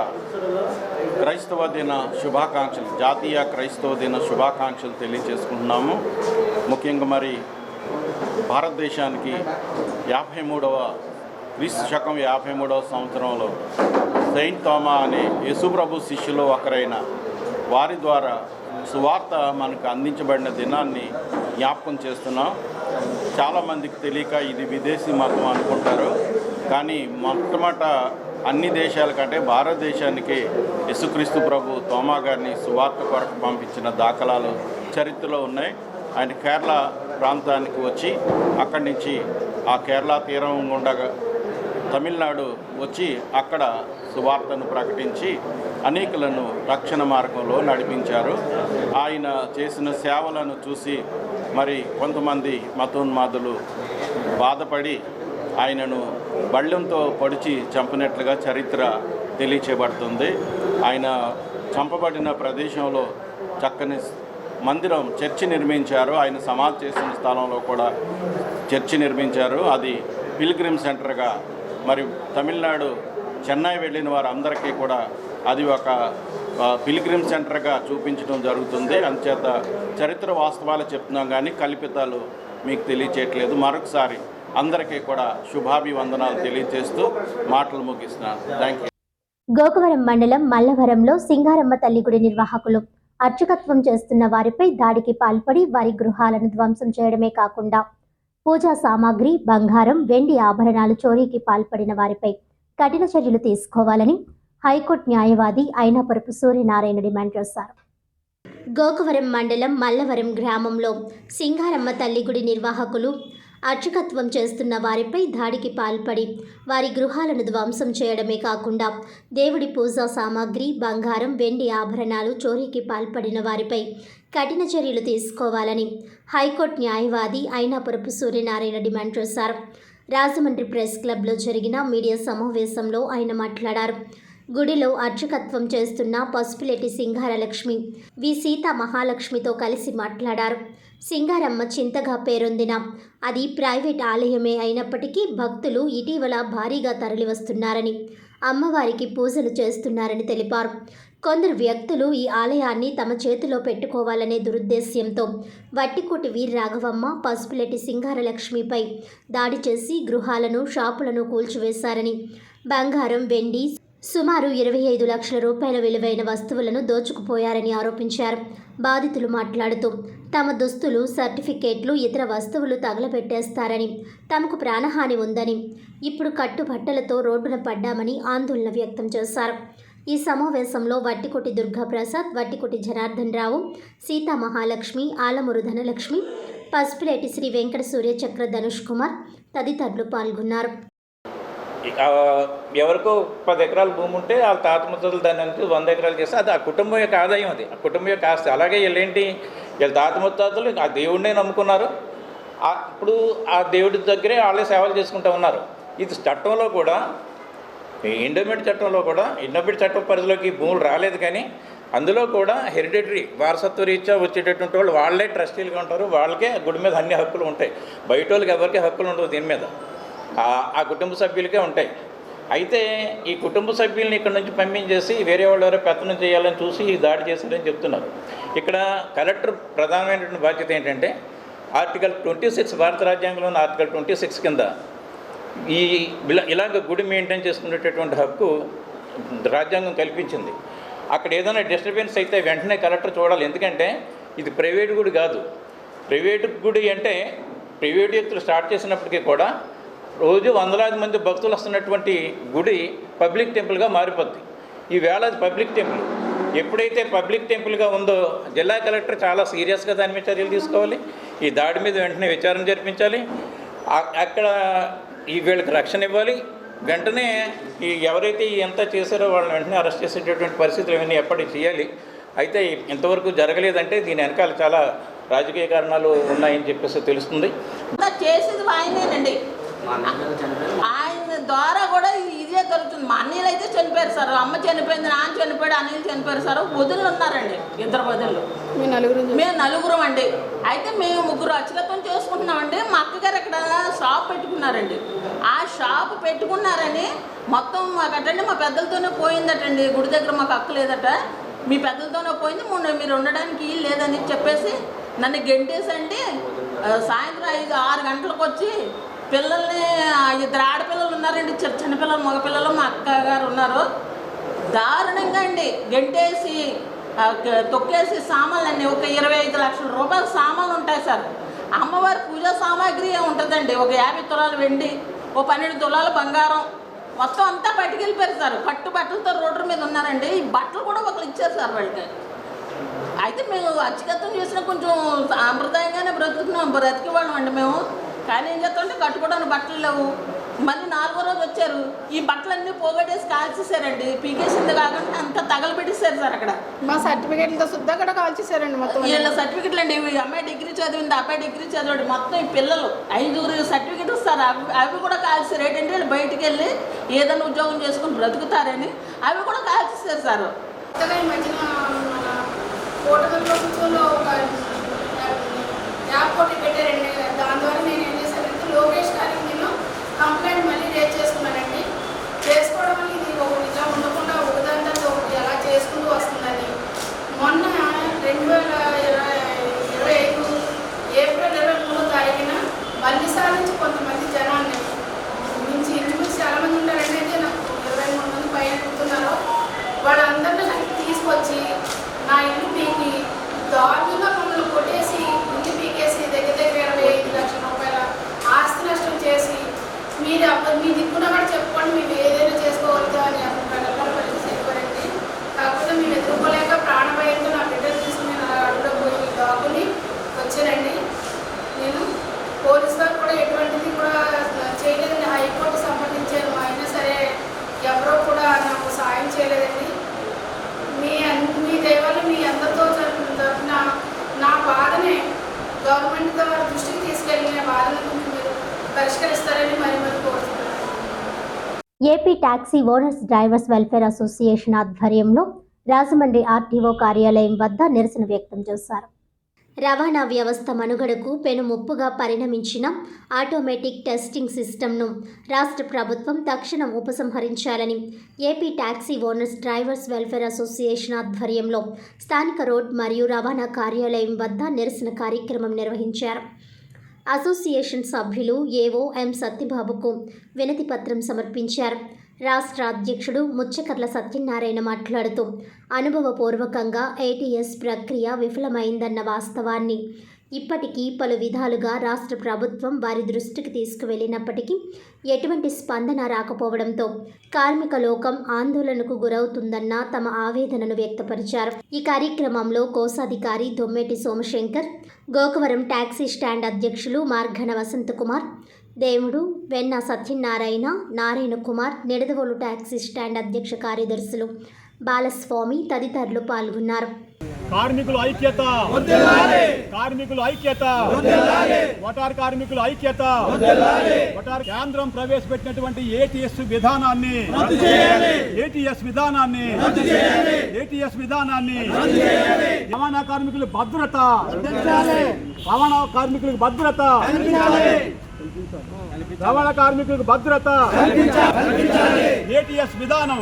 క్రైస్తవ దిన శుభాకాంక్షలు, జాతీయ క్రైస్తవ దిన శుభాకాంక్షలు తెలియజేసుకుంటున్నాము. ముఖ్యంగా మరి భారతదేశానికి 53వ క్రీస్తు శకం 53వ సంవత్సరంలో సెయింట్ థోమా అనే యేసుప్రభు శిష్యులు ఒకరైన వారి ద్వారా సువార్త మనకు అందించబడిన దినాన్ని జ్ఞాపకం చేస్తున్నాం. చాలామందికి తెలియక ఇది విదేశీ మతం అనుకుంటారు, కానీ మొట్టమొదట అన్ని దేశాల కంటే భారతదేశానికి యేసుక్రీస్తు ప్రభు థోమా గారిని సువార్త కొరకు పంపించిన దాఖలాలు చరిత్రలో ఉన్నాయి. ఆయన కేరళ ప్రాంతానికి వచ్చి అక్కడి నుంచి ఆ కేరళ తీరం గుండా తమిళనాడు వచ్చి అక్కడ సువార్తను ప్రకటించి అనేకులను రక్షణ మార్గంలో నడిపించారు. ఆయన చేసిన సేవలను చూసి మరి కొంతమంది మతోన్మాదులు బాధపడి ఆయనను బళ్ళెంతో పొడిచి చంపినట్లుగా చరిత్ర తెలియచేయబడుతుంది. ఆయన చంపబడిన ప్రదేశంలో చక్కని మందిరం, చర్చి నిర్మించారు. ఆయన సమాధి చేసిన స్థలంలో కూడా చర్చి నిర్మించారు. అది పిల్గ్రిమ్ సెంటర్గా మరి తమిళనాడు చెన్నై వెళ్ళిన వారందరికీ కూడా అది ఒక పిల్గ్రిమ్ సెంటర్గా చూపించడం జరుగుతుంది. అందుచేత చరిత్ర వాస్తవాలు చెప్తున్నాం కానీ కల్పితాలు మీకు తెలియచేయట్లేదు. మరొకసారి అందరికీ కూడా శుభాభివందనాలు తెలియజేస్తూ మాటలు ముగిస్తున్నాను. Thank you. గోకవరం మండలం మల్లవరంలో సింగారమ్మ తల్లి గుడి నిర్వాహకులు అర్చకత్వం చేస్తున్న వారిపై దాడికి పాల్పడి వారి గృహాలను ధ్వంసం చేయడమే కాకుండా పూజా సామాగ్రి, బంగారం, వెండి ఆభరణాలు చోరీకి పాల్పడిన వారిపై కఠిన చర్యలు తీసుకోవాలని హైకోర్టు న్యాయవాది అయినపురపు సూర్యనారాయణ డిమాండ్ చేశారు. గోకవరం మండలం మల్లవరం గ్రామంలో సింగారమ్మ తల్లి గుడి నిర్వాహకులు అర్చకత్వం చేస్తున్న వారిపై దాడికి పాల్పడి వారి గృహాలను ధ్వంసం చేయడమే కాకుండా దేవుడి పూజా సామాగ్రి, బంగారం, వెండి ఆభరణాలు చోరీకి పాల్పడిన వారిపై కఠిన చర్యలు తీసుకోవాలని హైకోర్టు న్యాయవాది అయినపురపు సూర్యనారాయణ డిమాండ్ చేశారు. రాజమండ్రి ప్రెస్ క్లబ్లో జరిగిన మీడియా సమావేశంలో ఆయన మాట్లాడారు. గుడిలో అర్చకత్వం చేస్తున్న పసుపులేటి సింగారలక్ష్మి వి సీతా మహాలక్ష్మితో కలిసి మాట్లాడారు. సింగారమ్మ చింతగా పేరొందిన అది ప్రైవేట్ ఆలయమే అయినప్పటికీ భక్తులు ఇటీవల భారీగా తరలివస్తున్నారని, అమ్మవారికి పూజలు చేస్తున్నారని తెలిపారు. కొందరు వ్యక్తులు ఈ ఆలయాన్ని తమ చేతిలో పెట్టుకోవాలనే దురుద్దేశ్యంతో వట్టికోటి వీర రాఘవమ్మ, పసుపులేటి సింగారలక్ష్మిపై దాడి చేసి గృహాలను, షాపులను కూల్చివేశారని, బంగారం, వెండి సుమారు 25 లక్షల రూపాయల విలువైన వస్తువులను దోచుకుపోయారని ఆరోపించారు. బాధితులు మాట్లాడుతూ తమ దుస్తులు, సర్టిఫికేట్లు, ఇతర వస్తువులు తగలబెట్టేస్తారని, తమకు ప్రాణహాని ఉందని, ఇప్పుడు కట్టుబట్టలతో రోడ్డున పడ్డామని ఆందోళన వ్యక్తం చేశారు. ఈ సమావేశంలో వట్టికోటి దుర్గాప్రసాద్, వట్టికోటి జనార్దన్ రావు, సీతా మహాలక్ష్మి, ఆలమూరు ధనలక్ష్మి, పసుపులేటి శ్రీ వెంకట సూర్యచక్ర ధనుష్ కుమార్ తదితరులు పాల్గొన్నారు. ఎవరికో 10 ఎకరాల భూమి ఉంటే వాళ్ళ తాత ముత్తలు దాన్ని 100 ఎకరాలు చేస్తే అది ఆ కుటుంబం యొక్క ఆదాయం, అది ఆ కుటుంబం యొక్క ఆస్తి. అలాగే వీళ్ళేంటి, వీళ్ళ తాత ముత్తాతలు ఆ దేవుడినే నమ్ముకున్నారు. ఇప్పుడు ఆ దేవుడి దగ్గరే వాళ్ళే సేవలు చేసుకుంటూ ఉన్నారు. ఇది చట్టంలో కూడా, ఎండోమెంట్ చట్టంలో కూడా, ఎండోమెంట్ చట్టం పరిధిలోకి భూములు రాలేదు, కానీ అందులో కూడా హెరిడిటరీ వారసత్వ రీత్యా వచ్చేటటువంటి వాళ్ళు వాళ్ళే ట్రస్టీలుగా ఉంటారు. వాళ్ళకే గుడి మీద అన్ని హక్కులు ఉంటాయి. బయట వాళ్ళకి ఎవరికి హక్కులు ఉండవు దీని మీద, ఆ కుటుంబ సభ్యులకే ఉంటాయి. అయితే ఈ కుటుంబ సభ్యుల్ని ఇక్కడ నుంచి పంపించేసి వేరే వాళ్ళు ఎవరో పెత్తనం చేయాలని చూసి దాడి చేశారని చెప్తున్నారు. ఇక్కడ కలెక్టర్ ప్రధానమైనటువంటి బాధ్యత ఏంటంటే ఆర్టికల్ 26 భారత రాజ్యాంగంలోని ఆర్టికల్ 26 కింద ఈ ఇలాగ గుడి మెయింటైన్ చేసుకునేటటువంటి హక్కు రాజ్యాంగం కల్పించింది. అక్కడ ఏదైనా డిస్టర్బెన్స్ అయితే వెంటనే కలెక్టర్ చూడాలి. ఎందుకంటే ఇది ప్రైవేట్ గుడి కాదు. ప్రైవేట్ గుడి అంటే ప్రైవేట్ వ్యక్తులు స్టార్ట్ చేసినప్పటికీ కూడా రోజు వందలాది మంది భక్తులు వస్తున్నటువంటి గుడి పబ్లిక్ టెంపుల్గా మారిపోద్ది. ఈవేళ అది పబ్లిక్ టెంపుల్. ఎప్పుడైతే పబ్లిక్ టెంపుల్గా ఉందో జిల్లా కలెక్టర్ చాలా సీరియస్గా దాని మీద చర్యలు తీసుకోవాలి. ఈ దాడి మీద వెంటనే విచారణ జరిపించాలి. అక్కడ ఈ వీళ్ళకి రక్షణ ఇవ్వాలి. వెంటనే ఈ ఎవరైతే ఎంత చేశారో వాళ్ళని వెంటనే అరెస్ట్ చేసేటటువంటి పరిస్థితులు ఇవన్నీ ఎప్పటికీ చేయాలి. అయితే ఇంతవరకు జరగలేదంటే దీని వెనకాల చాలా రాజకీయ కారణాలు ఉన్నాయని చెప్పేసి తెలుస్తుంది. చేసేది ఆయనేనండి, ఆయన ద్వారా కూడా ఇదే దొరుకుతుంది. మా అన్నీళ్ళు అయితే చనిపోయారు సార్, అమ్మ చనిపోయింది, నాన్న చనిపోయాడు, అన్నీళ్ళు చనిపోయారు సార్. వదులు ఉన్నారండి, 2 వదులు. మేము 4 అండి. అయితే మేము 3 అర్చకత్వం చేసుకుంటున్నామండి. మా అక్కగారు అక్కడ షాప్ పెట్టుకున్నారండి. ఆ షాప్ పెట్టుకున్నారని మొత్తం మాకటండి మా పెద్దలతోనే పోయిందటండి. గుడి దగ్గర మాకు హక్కు లేదట, మీ పెద్దలతోనే పోయింది, మీరు ఉండడానికి లేదని చెప్పేసి నన్ను గెంటేసండి సాయంత్రం 5-6 గంటలకు వచ్చి పిల్లల్ని 2 ఆడపిల్లలు ఉన్నారండి, చిన్నపిల్లలు మగపిల్లలు, మా అక్కగారు ఉన్నారు. దారుణంగా అండి గెంటేసి తొక్కేసి సామాన్లన్నీ ఒక 25 లక్షల రూపాయల సామాన్లు ఉంటాయి సార్. అమ్మవారి పూజా సామాగ్రి ఉంటుందండి, ఒక 50 తులాలు వెండి, ఓ 12 తులాలు బంగారం, మొత్తం అంతా పట్టుకెళ్ళిపోయారు సార్. పట్టు బట్టలతో రోడ్డు మీద ఉన్నారండి. ఈ బట్టలు కూడా ఒకరు ఇచ్చారు సార్ వాళ్ళకి. అయితే మేము అచ్చగత్తం చేసిన కొంచెం సాంప్రదాయంగానే బ్రతికేవాళ్ళం అండి మేము. కానీ ఏం చేస్తామంటే కట్టుకోవడానికి బట్టలు లేవు. మళ్ళీ 4వ రోజు వచ్చారు, ఈ బట్టలన్నీ పోగొట్టేసి కాల్చేసారండి. పీకేసింది కాకుండా అంతా తగలబెట్టేశారు సార్. అక్కడ మా సర్టిఫికేట్లతో శుద్ధ కూడా కాల్చేసారండి మొత్తం. వీళ్ళ సర్టిఫికెట్లు అండి, ఈ అమ్మాయి డిగ్రీ చదివింది, అబ్బాయి డిగ్రీ చదివాడు, మొత్తం ఈ పిల్లలు 5 సర్టిఫికెట్లు ఇస్తారు. అవి కూడా కాల్చారు. ఏంటంటే వీళ్ళు బయటికి వెళ్ళి ఏదైనా ఉద్యోగం చేసుకుని బ్రతుకుతారని అవి కూడా కాల్చేసారు సార్. ఈ మధ్యన మన కూటమి ప్రభుత్వంలో ఒక యాప్ ఒకటి పెట్టారండి. దాని ద్వారా నేను ఏం చేశానంటే లోకేష్ గారికి నేను కంప్లైంట్ మళ్ళీ రేజ్ చేసుకున్నానండి. చేసుకోవడం వల్ల ఇది ఇలా ఉండకుండా ఒకదాని తర్వాత ఒకటి ఎలా చేసుకుంటూ వస్తుందని మొన్న 2025 ఏప్రిల్ 23వ తారీఖున మల్లిసాల నుంచి కొంతమంది జనాన్ని నుంచి ఇంటికి చాలామంది ఉంటారండి. అయితే నాకు 23 మంది పైన కూర్చున్నారు. వాళ్ళందరినీ నాకు తీసుకొచ్చి నా ఇల్లు పీకి దారుణంగా మమ్మల్ని కొట్టేసి ఇల్లు పీకేసి దగ్గర 25 లక్షల రూపాయల ఆస్తి నష్టం చేసి మీరు మీ దిక్కున కూడా చెప్పుకోండి, మీరు ఏదైనా చేసుకోవద్దా అని ప్రకటన పరిస్థితి చెప్పారండి. కాకపోతే మేము ఎదుర్కోలేక ప్రాణభయంతో నా బిడ్డలు తీసుకుని నేను అడుగులో పోయి దాకుని వచ్చానండి. నేను పోలీసు వారు కూడా ఎటువంటిది కూడా చేయలేదండి. హైకోర్టు సంప్రదించాను, అయినా సరే ఎవరో కూడా నాకు సాయం చేయలేదండి. మీ దయవల్ల మీ అందరితో తరఫున నా బాధని గవర్నమెంట్ ద్వారా దృష్టికి తీసుకెళ్ళిన బాధలను మీరు పరిష్కరిస్తారని మరి కోరుతున్నాను. AP taxi owners drivers welfare association ఆధ్వర్యంలో రాజమండ్రి ఆర్టీఓ కార్యాలయం వద్ద నిరసన వ్యక్తం చేశారు. రవాణా వ్యవస్థ మనుగడకు పెనుముప్పుగా పరిణమించిన ఆటోమేటిక్ టెస్టింగ్ సిస్టమ్ను రాష్ట్ర ప్రభుత్వం తక్షణం ఉపసంహరించాలని AP taxi owners drivers welfare association ఆధ్వర్యంలో స్థానిక రోడ్ మరియు రవాణా కార్యాలయం వద్ద నిరసన కార్యక్రమం నిర్వహించారు. అసోసియేషన్ సభ్యులు ఏవో ఎం సత్యబాబుకు వినతి పత్రం సమర్పించారు. రాష్ట్ర అధ్యక్షుడు ముచ్చకర్ల సత్యనారాయణ మాట్లాడుతూ అనుభవపూర్వకంగా ఏటీఎస్ ప్రక్రియ విఫలమైందన్న వాస్తవాన్ని ఇప్పటికీ పలు విధాలుగా రాష్ట్ర ప్రభుత్వం వారి దృష్టికి తీసుకువెళ్లినప్పటికీ ఎటువంటి స్పందన రాకపోవడంతో కార్మిక లోకం ఆందోళనకు గురవుతుందన్న తమ ఆవేదనను వ్యక్తపరిచారు. ఈ కార్యక్రమంలో కోశాధికారి దొమ్మేటి సోమశంకర్, గోకవరం టాక్సీ స్టాండ్ అధ్యక్షులు మార్ఘన వసంతకుమార్, దేవుడు, వెన్న సత్యనారాయణ, నారాయణ కుమార్, నిడదవోలు టాక్సీ స్టాండ్ అధ్యక్ష కార్యదర్శులు బాలస్వామి తదితరులు పాల్గొన్నారు. కార్మికుల ఐక్యత, కార్మికుల ఐక్యత, వటార్ కార్మికుల ఐక్యత, వటార్ కేంద్రం ప్రవేశపెట్టినటువంటి ఏటీఎస్ విధానాన్ని రవాణా కార్మికుల భద్రత, రవాణా కార్మికులకు భద్రత, రవాణా కార్మికులకు భద్రత, ఏటీఎస్ విధానం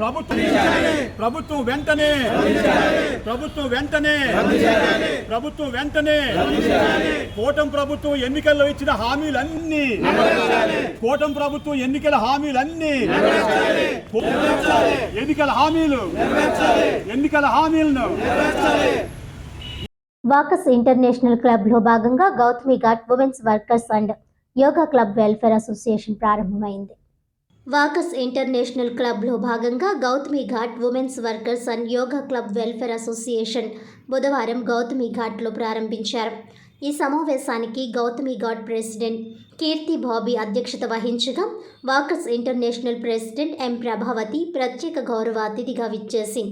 ప్రభుత్వం వెంటనే కూటమి ప్రభుత్వం ఎన్నికల్లో ఇచ్చిన హామీలన్నీ ఎన్నికల హామీలను వాకస్ ఇంటర్నేషనల్ క్లబ్లో భాగంగా Gautami Ghat women's workers and yoga club welfare association ప్రారంభమైంది. వాకస్ ఇంటర్నేషనల్ క్లబ్లో భాగంగా Gautami Ghat women's workers and yoga club welfare association బుధవారం గౌతమి ఘాట్లో ప్రారంభించారు. ఈ సమావేశానికి గౌతమి ఘాట్ ప్రెసిడెంట్ కీర్తి బాబీ అధ్యక్షత వహించగా Walkers International president M Prabhavathi ప్రత్యేక గౌరవ అతిథిగా విచ్చేసి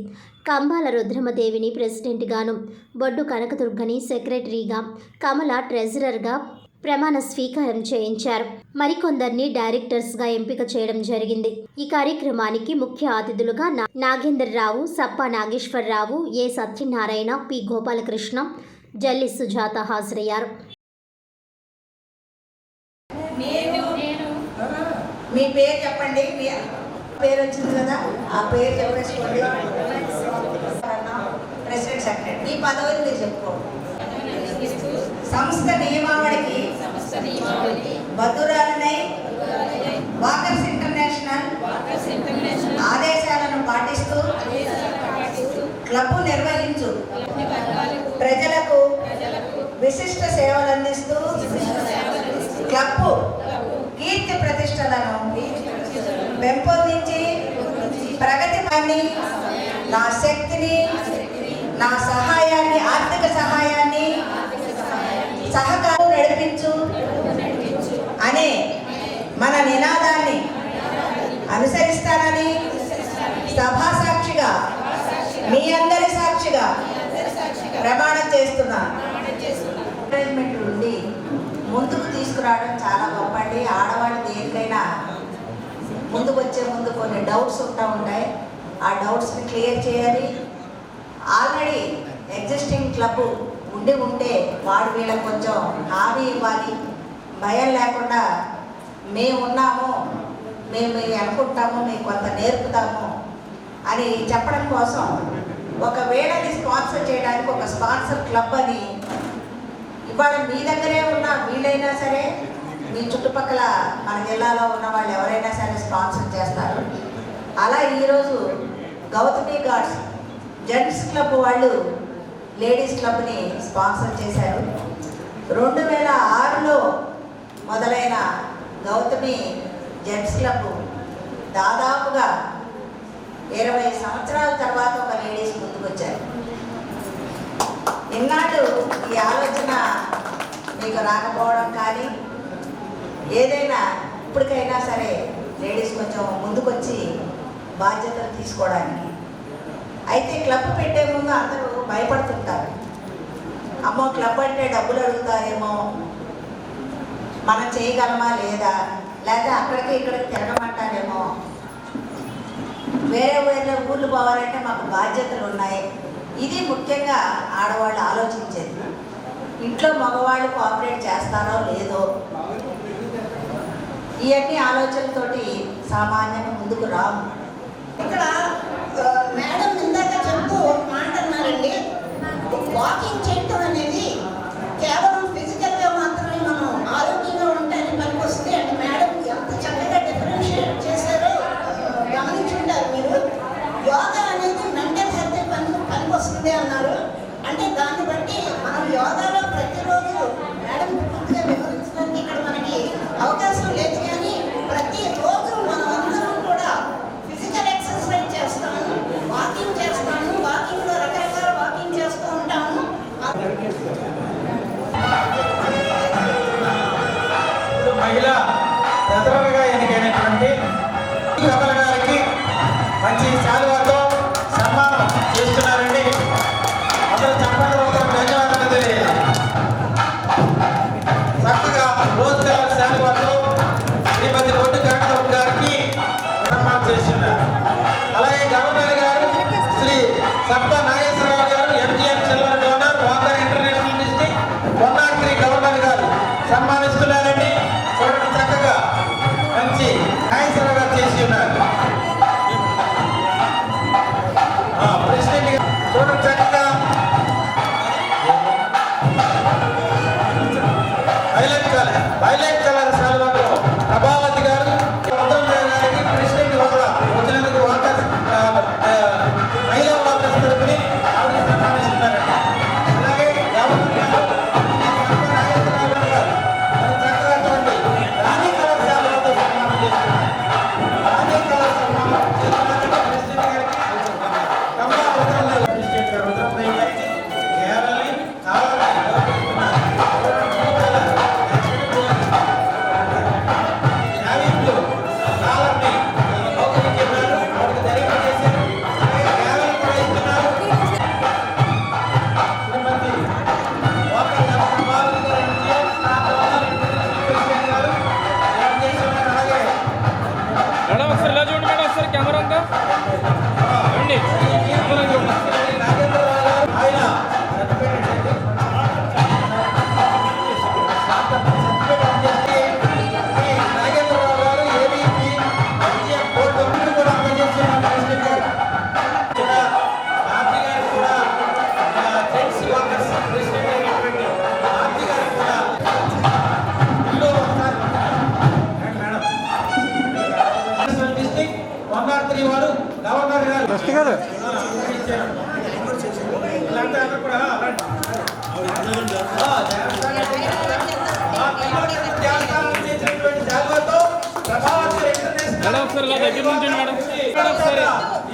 కంబాల రుద్రమదేవిని ప్రెసిడెంట్గాను, బొడ్డు కనకదుర్గని సెక్రటరీగా, కమల ట్రెజరర్గా ప్రమాణ స్వీకారం చేయించారు. మరికొందరిని డైరెక్టర్స్గా ఎంపిక చేయడం జరిగింది. ఈ కార్యక్రమానికి ముఖ్య అతిథులుగా నాగేంద్రరావు, సప్పా నాగేశ్వరరావు, ఏ సత్యనారాయణ, పి గోపాలకృష్ణ, జల్లి సుజాత హాజరయ్యారు. మీ పేరు చెప్పండి. మీ పేరు వచ్చింది కదా, ఆ పేరు చెప్పేసుకోండి. ప్రెసిడెంట్ సెక్రటరీ ఈ పదవిని మీరు చెప్పుకోండి. సంస్థ నియమావళికి బద్దురాలనై వాకర్స్ ఇంటర్నేషనల్ ఆదేశాలను పాటిస్తూ క్లబ్ నిర్వహించు ప్రజలకు విశిష్ట సేవలు అందిస్తూ క్లబ్ కీర్తి ప్రతిష్టలను పెంపొందించి ప్రగతిని, నా శక్తిని, నా సహాయాన్ని, ఆర్థిక సహాయాన్ని, సహకారం నడిపించు అనే మన నినాదాన్ని అనుసరిస్తానని సభా సాక్షిగా మీ అందరి సాక్షిగా ప్రమాణం చేస్తున్నాను. ఎంకరేజ్మెంట్ నుండి ముందుకు తీసుకురావడం చాలా గొప్పండి. ఆడవాళ్ళు దేనికైనా ముందుకు వచ్చే ముందు కొన్ని డౌట్స్ ఉంటాయి. ఆ డౌట్స్ని క్లియర్ చేయాలి. ఆల్రెడీ ఎగ్జిస్టింగ్ క్లబ్ ఉంటే వాడు వీళ్ళకి కొంచెం హామీ ఇవ్వాలి. భయం లేకుండా మేము ఉన్నాము, మేము అనుకుంటాము, మేము కొంత నేర్పుతాము అని చెప్పడం కోసం ఒకవేళ స్పాన్సర్ చేయడానికి ఒక స్పాన్సర్ క్లబ్ అని ఇవాళ మీ దగ్గరే ఉన్న వీళ్ళైనా సరే, మీ చుట్టుపక్కల మన జిల్లాలో ఉన్న వాళ్ళు ఎవరైనా సరే స్పాన్సర్ చేస్తారు. అలా ఈరోజు గౌతమి గాడ్స్ జెంట్స్ క్లబ్ వాళ్ళు లేడీస్ క్లబ్ని స్పాన్సర్ చేశారు. 2006లో మొదలైన గౌతమి జెంట్స్ క్లబ్ దాదాపుగా 20 సంవత్సరాల తర్వాత ఒక లేడీస్ ముందుకొచ్చారు. ఇన్నాళ్ళు ఈ ఆలోచన మీకు రాకపోవడం కానీ ఏదైనా ఇప్పటికైనా సరే లేడీస్ కొంచెం ముందుకొచ్చి బాధ్యతలు తీసుకోవడానికి. అయితే క్లబ్ పెట్టే ముందు అందరూ భయపడుతుంటారు. అమ్మో క్లబ్ అంటే డబ్బులు అడుగుతారేమో, మనం చేయగలమా లేదా, లేదా అక్కడికి ఇక్కడికి తిరగమంటారేమో, వేరే ఊళ్ళు పోవాలంటే మాకు బాధ్యతలు ఉన్నాయి. ఇది ముఖ్యంగా ఆడవాళ్ళు ఆలోచించేది. ఇంట్లో మగవాళ్ళు కోఆపరేట్ చేస్తారో లేదో, ఇవన్నీ ఆలోచనలతోటి సామాన్యంగా ముందుకు రాము. ఇక్కడ మేడం ఇందాక చెప్తూ మాట్లాడినారండి, వాకింగ్ చేయటం అనేది కేవలం ఫిజికల్గా మాత్రమే మనం ఆరోగ్యంగా ఉండటానికి పనికొస్తుంది అంటే మేడం ఎంత చక్కగా డిఫరెన్షియేట్ చేశారో గమనించుంటారు మీరు. యోగా అనేది మెంటల్ హెల్త్ పనికొస్తుంది అన్నారు. అంటే దాన్ని బట్టి మనం యోగాలో ప్రతిరోజు మేడం పూర్తిగా వివరించడానికి ఇక్కడ మనకి అవకాశం లేదు, కానీ ప్రతిరోజు మనం అందరం కూడా ఫిజికల్ ఎక్సర్సైజ్ చేస్తాము, వాకింగ్ చేస్తాము. వాకింగ్లో రకరకాల వాకింగ్ చేస్తూ ఉంటాము. మహిళా ప్రధానంగా ఎన్నికైనటువంటి కమల గారికి మంచి శాలువాతో సన్మానం చేస్తున్నారండి. అందరూ చెప్పండి, ధన్యవాదాలు తెలియాలి. చక్కగా రోజు కలర్ శాలువాతో శ్రీమతి బొడ్డు కనకరావు గారికి సన్మానం చేస్తున్నారు. అలాగే గవర్నర్ గారు శ్రీ సప్త నాగేశ్వరరావు గారు MGM silver donor walker international district 103 governor గారు సన్మానిస్తున్నారండి. చూడండి చక్కగా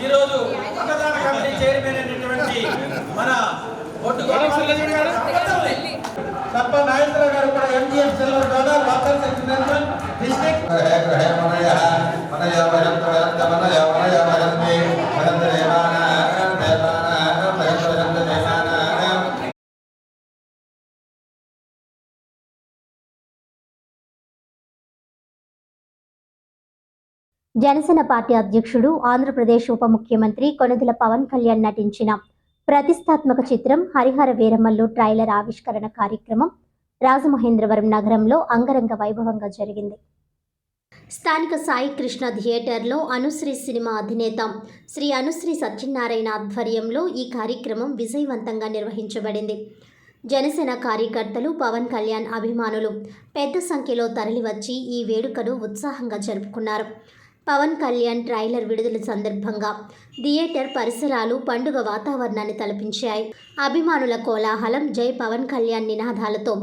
ఈరోజు అన్నదాన కమిటీ చైర్మన్ అయినటువంటి మన తప్ప నాగేంద్ర గారు కూడా MGF silver donor local secretary district Janasena party అధ్యక్షుడు ఆంధ్రప్రదేశ్ ఉప ముఖ్యమంత్రి కొణిదెల పవన్ కళ్యాణ్ నటించిన ప్రతిష్టాత్మక చిత్రం హరిహర వీరమల్లు ట్రైలర్ ఆవిష్కరణ కార్యక్రమం రాజమహేంద్రవరం నగరంలో అంగరంగ వైభవంగా జరిగింది. స్థానిక సాయి కృష్ణ థియేటర్లో అనుశ్రీ సినిమా అధినేత శ్రీ అనుశ్రీ సత్యనారాయణ ఆధ్వర్యంలో ఈ కార్యక్రమం విజయవంతంగా నిర్వహించబడింది. జనసేన కార్యకర్తలు, పవన్ కళ్యాణ్ అభిమానులు పెద్ద సంఖ్యలో తరలివచ్చి ఈ వేడుకను ఉత్సాహంగా జరుపుకున్నారు. పవన్ కళ్యాణ్ ట్రైలర్ విడుదల సందర్భంగా థియేటర్ పరిసరాలు పండుగ వాతావరణాన్ని తలపించాయి. అభిమానుల కోలాహలం, జై పవన్ కళ్యాణ్ నినాదాలతో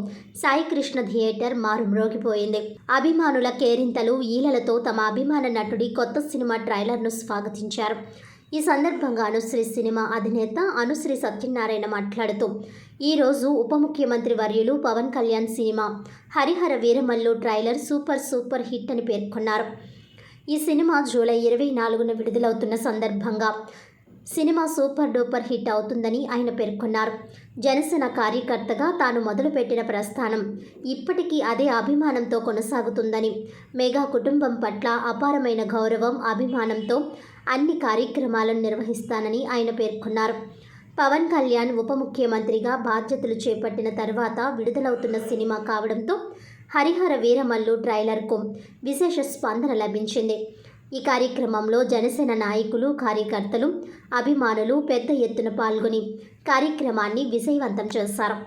సాయి కృష్ణ థియేటర్ మారుమ్రోగిపోయింది. అభిమానుల కేరింతలు, ఈలలతో తమ అభిమాన నటుడి కొత్త సినిమా ట్రైలర్ను స్వాగతించారు. ఈ సందర్భంగా అనుశ్రీ సినిమా అధినేత అనుశ్రీ సత్యనారాయణ మాట్లాడుతూ, ఈరోజు ఉప ముఖ్యమంత్రి వర్యులు Pawan Kalyan cinema Harihara Veeramallu trailer super hit అని పేర్కొన్నారు. ఈ సినిమా జూలై 24న విడుదలవుతున్న సందర్భంగా సినిమా సూపర్ డూపర్ హిట్ అవుతుందని ఆయన పేర్కొన్నారు. జనసేన కార్యకర్తగా తాను మొదలుపెట్టిన ప్రస్థానం ఇప్పటికీ అదే అభిమానంతో కొనసాగుతుందని, మెగా కుటుంబం పట్ల అపారమైన గౌరవం, అభిమానంతో అన్ని కార్యక్రమాలను నిర్వహిస్తానని ఆయన పేర్కొన్నారు. పవన్ కళ్యాణ్ ఉప ముఖ్యమంత్రిగా బాధ్యతలు చేపట్టిన తర్వాత విడుదలవుతున్న సినిమా కావడంతో హరిహర వీరమల్లు ట్రైలర్కు విశేష స్పందన లభించింది. ఈ కార్యక్రమంలో జనసేన నాయకులు, కార్యకర్తలు, అభిమానులు పెద్ద ఎత్తున పాల్గొని కార్యక్రమాన్ని విజయవంతం చేశారు.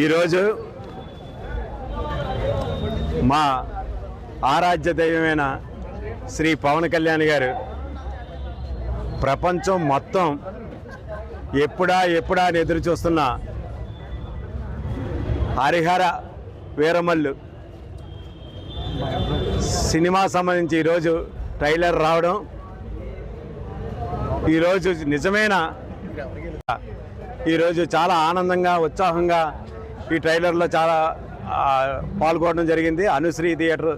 ఈరోజు మా ఆరాధ్య దైవమైన శ్రీ పవన్ కళ్యాణ్ గారు ప్రపంచం మొత్తం ఎప్పుడా అని ఎదురు చూస్తున్న హరిహర వీరమల్లు సినిమా సంబంధించి ఈరోజు ట్రైలర్ రావడం, ఈరోజు నిజమైన ఈరోజు చాలా ఆనందంగా, ఉత్సాహంగా ఈ ట్రైలర్లో చాలా పాల్గొనడం జరిగింది. అనుశ్రీ థియేటర్,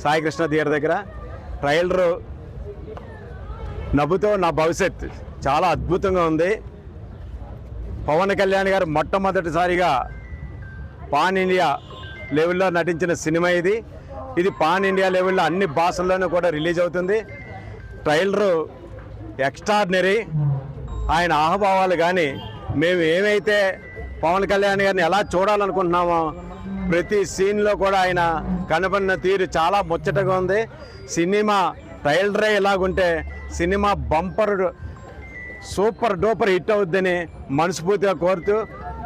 సాయి కృష్ణ థియేటర్ దగ్గర ట్రైలరు నవ్వుతో నా భవిష్యత్ చాలా అద్భుతంగా ఉంది. పవన్ కళ్యాణ్ గారు మొట్టమొదటిసారిగా పాన్ ఇండియా లెవెల్లో నటించిన సినిమా ఇది. ఇది పాన్ ఇండియా లెవెల్లో అన్ని భాషల్లోనూ కూడా రిలీజ్ అవుతుంది. Trailer extraordinary. ఆయన ఆహభావాలు కానీ, మేము ఏమైతే పవన్ కళ్యాణ్ గారిని ఎలా చూడాలనుకుంటున్నామో ప్రతి సీన్లో కూడా ఆయన కనబడిన తీరు చాలా ముచ్చటగా ఉంది. సినిమా ట్రైలరే ఇలాగుంటే సినిమా బంపర్ సూపర్ డూపర్ హిట్ అవుద్దని మనస్ఫూర్తిగా కోరుతూ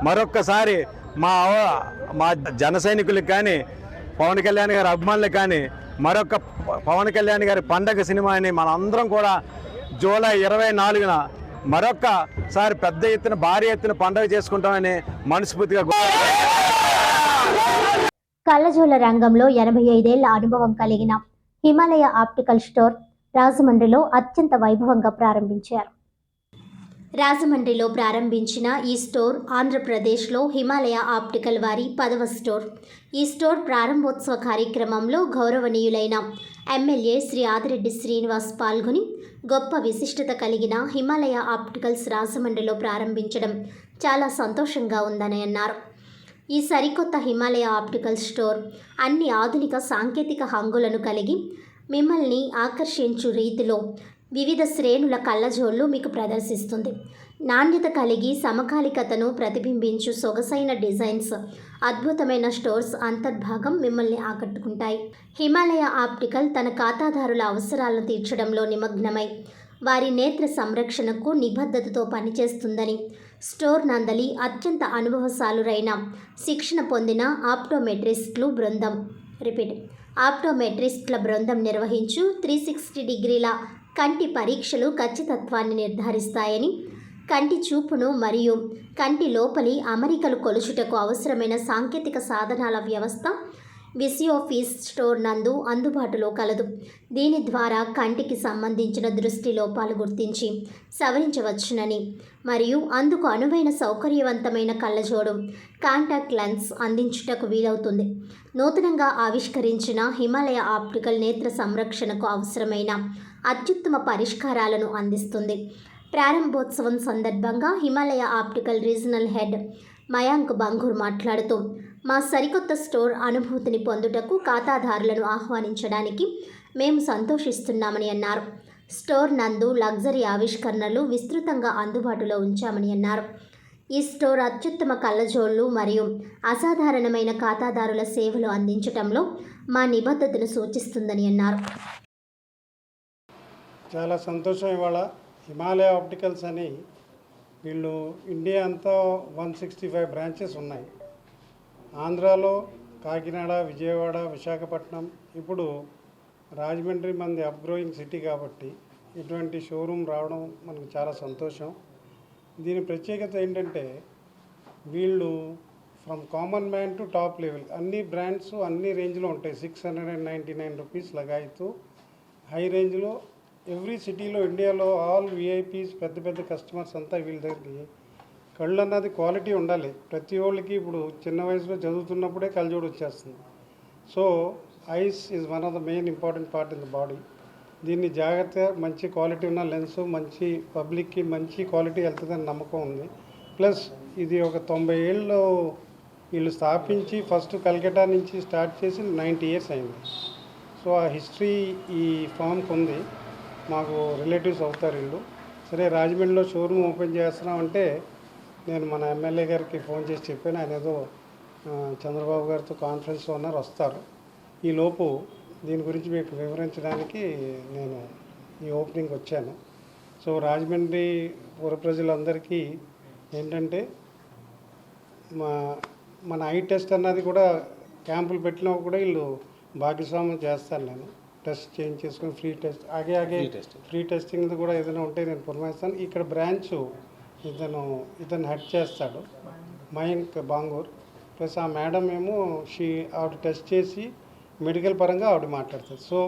మరొక్కసారి మా జన సైనికులకు కానీ పవన్ కళ్యాణ్ గారి అభిమానులకు కానీ మరొక పవన్ కళ్యాణ్ గారి పండగ సినిమాని మనందరం కూడా జూలై 24న మరొక్కసారి పెద్ద ఎత్తున భారీ ఎత్తున పండుగ చేసుకుంటామని మనస్ఫూర్తిగా కళ్ళజోళ్ల రంగంలో 85 ఏళ్ల అనుభవం కలిగిన హిమాలయ ఆప్టికల్ స్టోర్ రాజమండ్రిలో అత్యంత వైభవంగా ప్రారంభించారు. రాజమండ్రిలో ప్రారంభించిన ఈ స్టోర్ ఆంధ్రప్రదేశ్లో హిమాలయ ఆప్టికల్ వారి 10వ స్టోర్. ఈ స్టోర్ ప్రారంభోత్సవ కార్యక్రమంలో గౌరవనీయులైన ఎమ్మెల్యే శ్రీ ఆదిరెడ్డి శ్రీనివాస్ పాల్గొని గొప్ప విశిష్టత కలిగిన హిమాలయ ఆప్టికల్స్ రాజమండ్రిలో ప్రారంభించడం చాలా సంతోషంగా ఉందని అన్నారు. ఈ సరికొత్త హిమాలయ ఆప్టికల్ స్టోర్ అన్ని ఆధునిక సాంకేతిక హంగులను కలిగి మిమ్మల్ని ఆకర్షించు రీతిలో వివిధ శ్రేణుల కళ్ళజోళ్ళు మీకు ప్రదర్శిస్తుంది. నాణ్యత కలిగి సమకాలికతను ప్రతిబింబించు సొగసైన డిజైన్స్, అద్భుతమైన స్టోర్స్ అంతర్భాగం మిమ్మల్ని ఆకట్టుకుంటాయి. హిమాలయ ఆప్టికల్ తన ఖాతాదారుల అవసరాలను తీర్చడంలో నిమగ్నమై వారి నేత్ర సంరక్షణకు నిబద్ధతతో పనిచేస్తుందని స్టోర్ నందలి అత్యంత అనుభవశాలురైన శిక్షణ పొందిన ఆప్టోమెట్రిస్ట్ల బృందం నిర్వహించు 360 డిగ్రీల కంటి పరీక్షలు ఖచ్చితత్వాన్ని నిర్ధారిస్తాయని, కంటి చూపును మరియు కంటి లోపలి అమరికలు కొలుచుటకు అవసరమైన సాంకేతిక సాధనాల వ్యవస్థ విసియోఫీస్ స్టోర్ నందు అందుబాటులో కలదు. దీని ద్వారా కంటికి సంబంధించిన దృష్టి లోపాలు గుర్తించి సవరించవచ్చునని మరియు అందుకు అనువైన సౌకర్యవంతమైన కళ్ళజోడు కాంటాక్ట్ లెన్స్ అందించుటకు వీలవుతుంది. నూతనంగా ఆవిష్కరించిన హిమాలయ ఆప్టికల్ నేత్ర సంరక్షణకు అవసరమైన అత్యుత్తమ పరిష్కారాలను అందిస్తుంది. ప్రారంభోత్సవం సందర్భంగా Himalaya optical regional head Mayank Bangur మాట్లాడుతూ, మా సరికొత్త స్టోర్ అనుభూతిని పొందుటకు ఖాతాదారులను ఆహ్వానించడానికి మేము సంతోషిస్తున్నామని అన్నారు. స్టోర్ నందు లగ్జరీ ఆవిష్కరణలు విస్తృతంగా అందుబాటులో ఉంచామని అన్నారు. ఈ స్టోర్ అత్యుత్తమ కళ్ళజోళ్ళు మరియు అసాధారణమైన ఖాతాదారుల సేవలు అందించడంలో మా నిబద్ధతను సూచిస్తుందని అన్నారు. చాలా సంతోషం. ఇవాళ హిమాలయ ఆప్టికల్స్ అని వీళ్ళు ఇండియా అంతా 165 బ్రాంచెస్ ఉన్నాయి. ఆంధ్రాలో కాకినాడ, విజయవాడ, విశాఖపట్నం, ఇప్పుడు రాజమండ్రి మంది అప్గ్రోయింగ్ సిటీ కాబట్టి ఇటువంటి షోరూమ్ రావడం మనకు చాలా సంతోషం. దీని ప్రత్యేకత ఏంటంటే వీళ్ళు from common man to top level అన్ని బ్రాండ్స్ అన్ని రేంజ్లో ఉంటాయి. 699 రూపీస్ లగాయితూ హై రేంజ్లో ఎవ్రీ సిటీలో ఇండియాలో ఆల్ విఐపీస్ పెద్ద పెద్ద కస్టమర్స్ అంతా వీళ్ళ దగ్గరికి కళ్ళు అన్నది క్వాలిటీ ఉండాలి. ప్రతి వాళ్ళకి ఇప్పుడు చిన్న వయసులో చదువుతున్నప్పుడే కళ్ళజోడు వచ్చేస్తుంది. So ice is one of the main important part in the body. దీన్ని జాగ్రత్తగా మంచి క్వాలిటీ ఉన్న లెన్స్ మంచి పబ్లిక్కి మంచి క్వాలిటీ వెళ్తుందని నమ్మకం ఉంది. ప్లస్ ఇది ఒక 90 ఏళ్ళు వీళ్ళు స్థాపించి ఫస్ట్ కల్కటా నుంచి స్టార్ట్ చేసి 90 ఇయర్స్ అయింది. సో ఆ హిస్టరీ ఈ ఫామ్కి ఉంది. మాకు రిలేటివ్స్ అవుతారు వీళ్ళు. సరే రాజమండ్రిలో షోరూమ్ ఓపెన్ చేస్తున్నామంటే నేను మన ఎమ్మెల్యే గారికి ఫోన్ చేసి చెప్పాను. ఆయన ఏదో చంద్రబాబు గారితో కాన్ఫరెన్స్లో ఉన్నారు, వస్తారు. ఈలోపు దీని గురించి మీకు వివరించడానికి నేను ఈ ఓపెనింగ్ వచ్చాను. సో రాజమండ్రి పుర ప్రజలందరికీ ఏంటంటే మన ఐ టెస్ట్ అన్నది కూడా క్యాంపులు పెట్టినా కూడా వీళ్ళు భాగస్వామ్యం చేస్తాను. నేను టెస్ట్ చేంజ్ చేసుకుని ఫ్రీ టెస్ట్ ఫ్రీ టెస్టింగ్ కూడా ఏదైనా ఉంటే నేను పురమాయిస్తాను. ఇక్కడ బ్రాంచ్ ఇతను హెడ్ చేస్తాడు, మయాంక్ బాంగూర్. ప్లస్ ఆ మేడం ఏమో ఆవిడ టెస్ట్ చేసి మెడికల్ పరంగా ఆవిడ మాట్లాడుతుంది. సో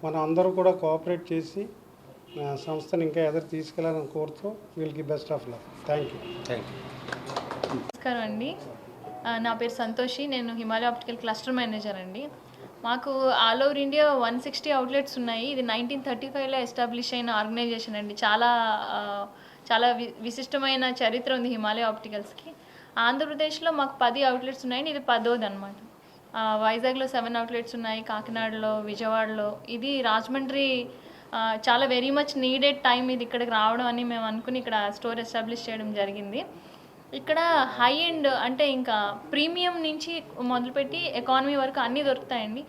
మనం అందరూ కూడా కోఆపరేట్ చేసి సంస్థను ఇంకా ఎదురు తీసుకెళ్ళాలని కోరుతూ వీళ్ళకి best of luck. Thank you. నమస్కారం అండి, నా పేరు సంతోషి. నేను హిమాలయ ఆప్టికల్ క్లస్టర్ మేనేజర్ అండి. మాకు ఆల్ ఓవర్ ఇండియా 160 అవుట్లెట్స్ ఉన్నాయి. ఇది 1935లో ఎస్టాబ్లిష్ అయిన ఆర్గనైజేషన్ అండి. చాలా విశిష్టమైన చరిత్ర ఉంది హిమాలయ ఆప్టికల్స్కి. ఆంధ్రప్రదేశ్లో మాకు 10 అవుట్లెట్స్ ఉన్నాయండి, ఇది 10వ అనమాట. వైజాగ్లో 7 అవుట్లెట్స్ ఉన్నాయి, కాకినాడలో, విజయవాడలో. ఇది రాజమండ్రి చాలా వెరీ మచ్ నీడెడ్ టైం ఇది ఇక్కడికి రావడం అని మేము అనుకుని ఇక్కడ స్టోర్ ఎస్టాబ్లిష్ చేయడం జరిగింది. ఇక్కడ హై ఎండ్ అంటే ఇంకా ప్రీమియం నుంచి మొదలుపెట్టి ఎకానమీ వరకు అన్నీ దొరుకుతాయండి.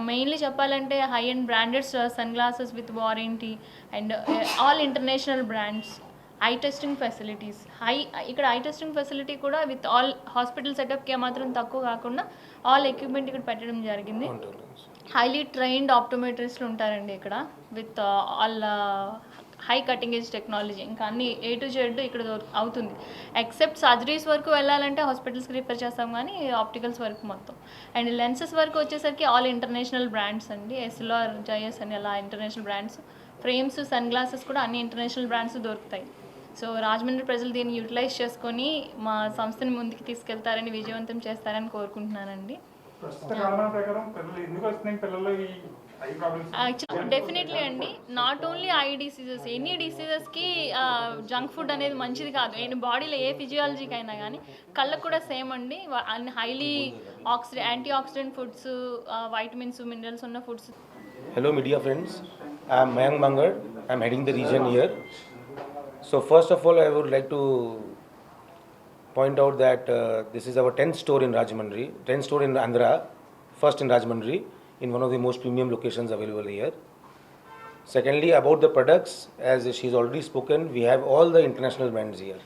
మెయిన్లీ చెప్పాలంటే high and branded sunglasses with warranty and all international brands, eye testing facilities, ఇక్కడ ఐ టెస్టింగ్ ఫెసిలిటీ కూడా విత్ ఆల్ హాస్పిటల్ సెటప్కి మాత్రం తక్కువ కాకుండా ఆల్ ఎక్విప్మెంట్ ఇక్కడ పెట్టడం జరిగింది. హైలీ ట్రైన్డ్ ఆప్టోమెట్రిస్ట్లు ఉంటారండి ఇక్కడ with all high cutting age technology. ఇంకా అన్ని A to Z ఇక్కడ అవుతుంది. ఎక్సెప్ట్ సర్జరీస్ వరకు వెళ్ళాలంటే హాస్పిటల్స్కి రిఫర్ చేస్తాం, కానీ ఆప్టికల్స్ వరకు మొత్తం. అండ్ లెన్సెస్ వరకు వచ్చేసరికి ఆల్ ఇంటర్నేషనల్ బ్రాండ్స్ అండి, ఎస్ఎల్ఆర్, జైఎస్ అని అలా international brands. Frames, sunglasses కూడా అన్ని ఇంటర్నేషనల్ బ్రాండ్స్ దొరుకుతాయి. సో రాజమండ్రి ప్రజలు దీన్ని యూటిలైజ్ చేసుకొని మా సంస్థని ముందుకు తీసుకెళ్తారని, విజయవంతం చేస్తారని కోరుకుంటున్నానండి. డెఫినెట్లీ అండి, not only eye diseases, any డిసీజెస్కి జంక్ ఫుడ్ అనేది మంచిది కాదు. బాడీలో ఏ ఫిజియాలజీకి అయినా కానీ కళ్ళకు కూడా సేమ్ అండి. Highly anti oxidant foods, vitamins, minerals ఉన్న foods. Hello media friends, I am Mayank Bangar, I am heading the region here. So first of all I would like to point out that this is our 10th store in Rajahmundry, 10th store in Andhra, first in Rajahmundry, in one of the most premium locations available here. Secondly, about the products, as she's already spoken, we have all the international brands here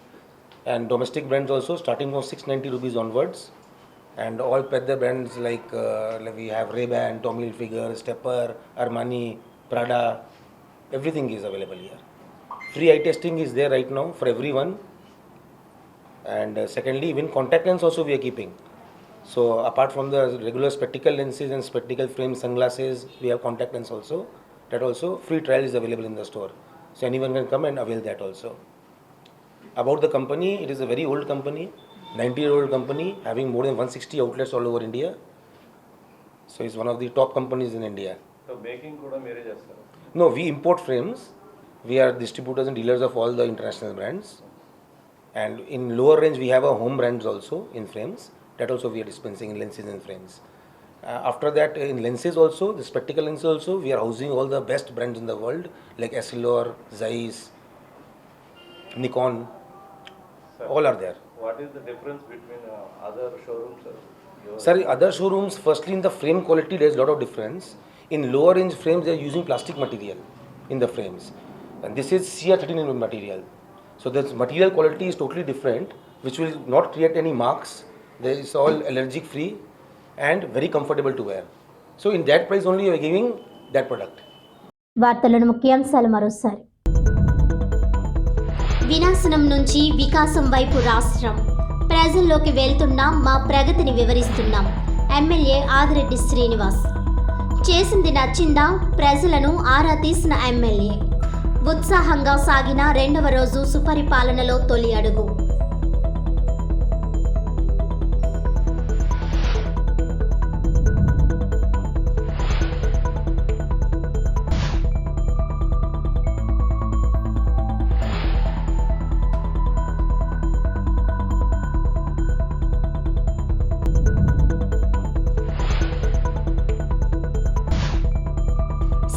and domestic brands also, starting from 690 rupees onwards, and all pedda brands like we have Ray-Ban, Tommy Hilfiger, Stepper, Armani, Prada, everything is available here. Free eye testing is there right now for everyone. And secondly, even contact lens also we are keeping. So apart from the regular spectacle lenses and spectacle frame sunglasses, we have contact lens also. That also free trial is available in the store. So anyone can come and avail that also. About the company, it is a very old company, 90-year-old company having more than 160 outlets all over India. So it's one of the top companies in India. So making kuda mere chestara? No, we import frames. We are distributors and dealers of all the international brands. And in lower range, we have our home brands also in frames. That also we are dispensing in lenses and frames. After that, in lenses also, the spectacle lenses also, we are housing all the best brands in the world like Essilor, Zeiss, Nikon, Sir, all are there. What is the difference between other showrooms? Sir, other showrooms, firstly in the frame quality, there is a lot of difference. In lower range frames, they are using plastic material in the frames. And this is CR13 material. So the material quality is totally different, which will not create any marks. There is all allergic free and very comfortable to wear. So in that price only we are giving that product. వార్తలను ముఖ్యాంశాలు మరోసారి. వినాశనం నుంచి వికాసం వైపు రాష్ట్రం, ప్రజల్లోకి వెళ్తున్నాం, మా ప్రగతిని వివరిస్తున్నాం. ఎమ్మెల్యే ఆదిరెడ్డి శ్రీనివాస్. చేసింది నచ్చిందా, ప్రజలను ఆరా తీసిన ఎమ్మెల్యే. ఉత్సాహంగా సాగిన రెండవ రోజు సుపరిపాలనలో తొలి అడుగు.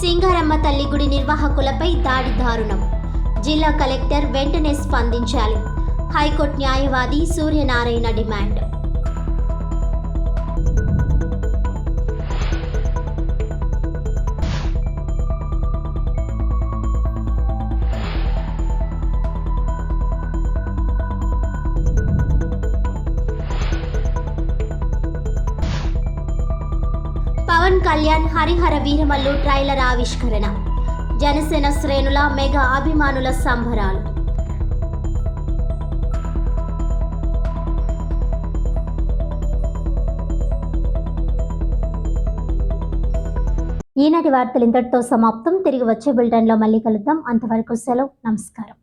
సింగారమ్మ తల్లి గుడి నిర్వాహకులపై దాడి దారుణం. జిల్లా కలెక్టర్ వెంటనే స్పందించాలి. హైకోర్టు న్యాయవాది సూర్యనారాయణ డిమాండ్. పవన్ కళ్యాణ్ హరిహర వీరమల్లు ట్రైలర్ ఆవిష్కరణ. జనసేన శ్రేణుల మెగా అభిమానుల సంబరాలు. ఈనాటి వార్తలు ఇంతటితో సమాప్తం. తిరిగి వచ్చే బులెటిన్లో మళ్ళీ కలుద్దాం. అంతవరకు సెలవు. నమస్కారం.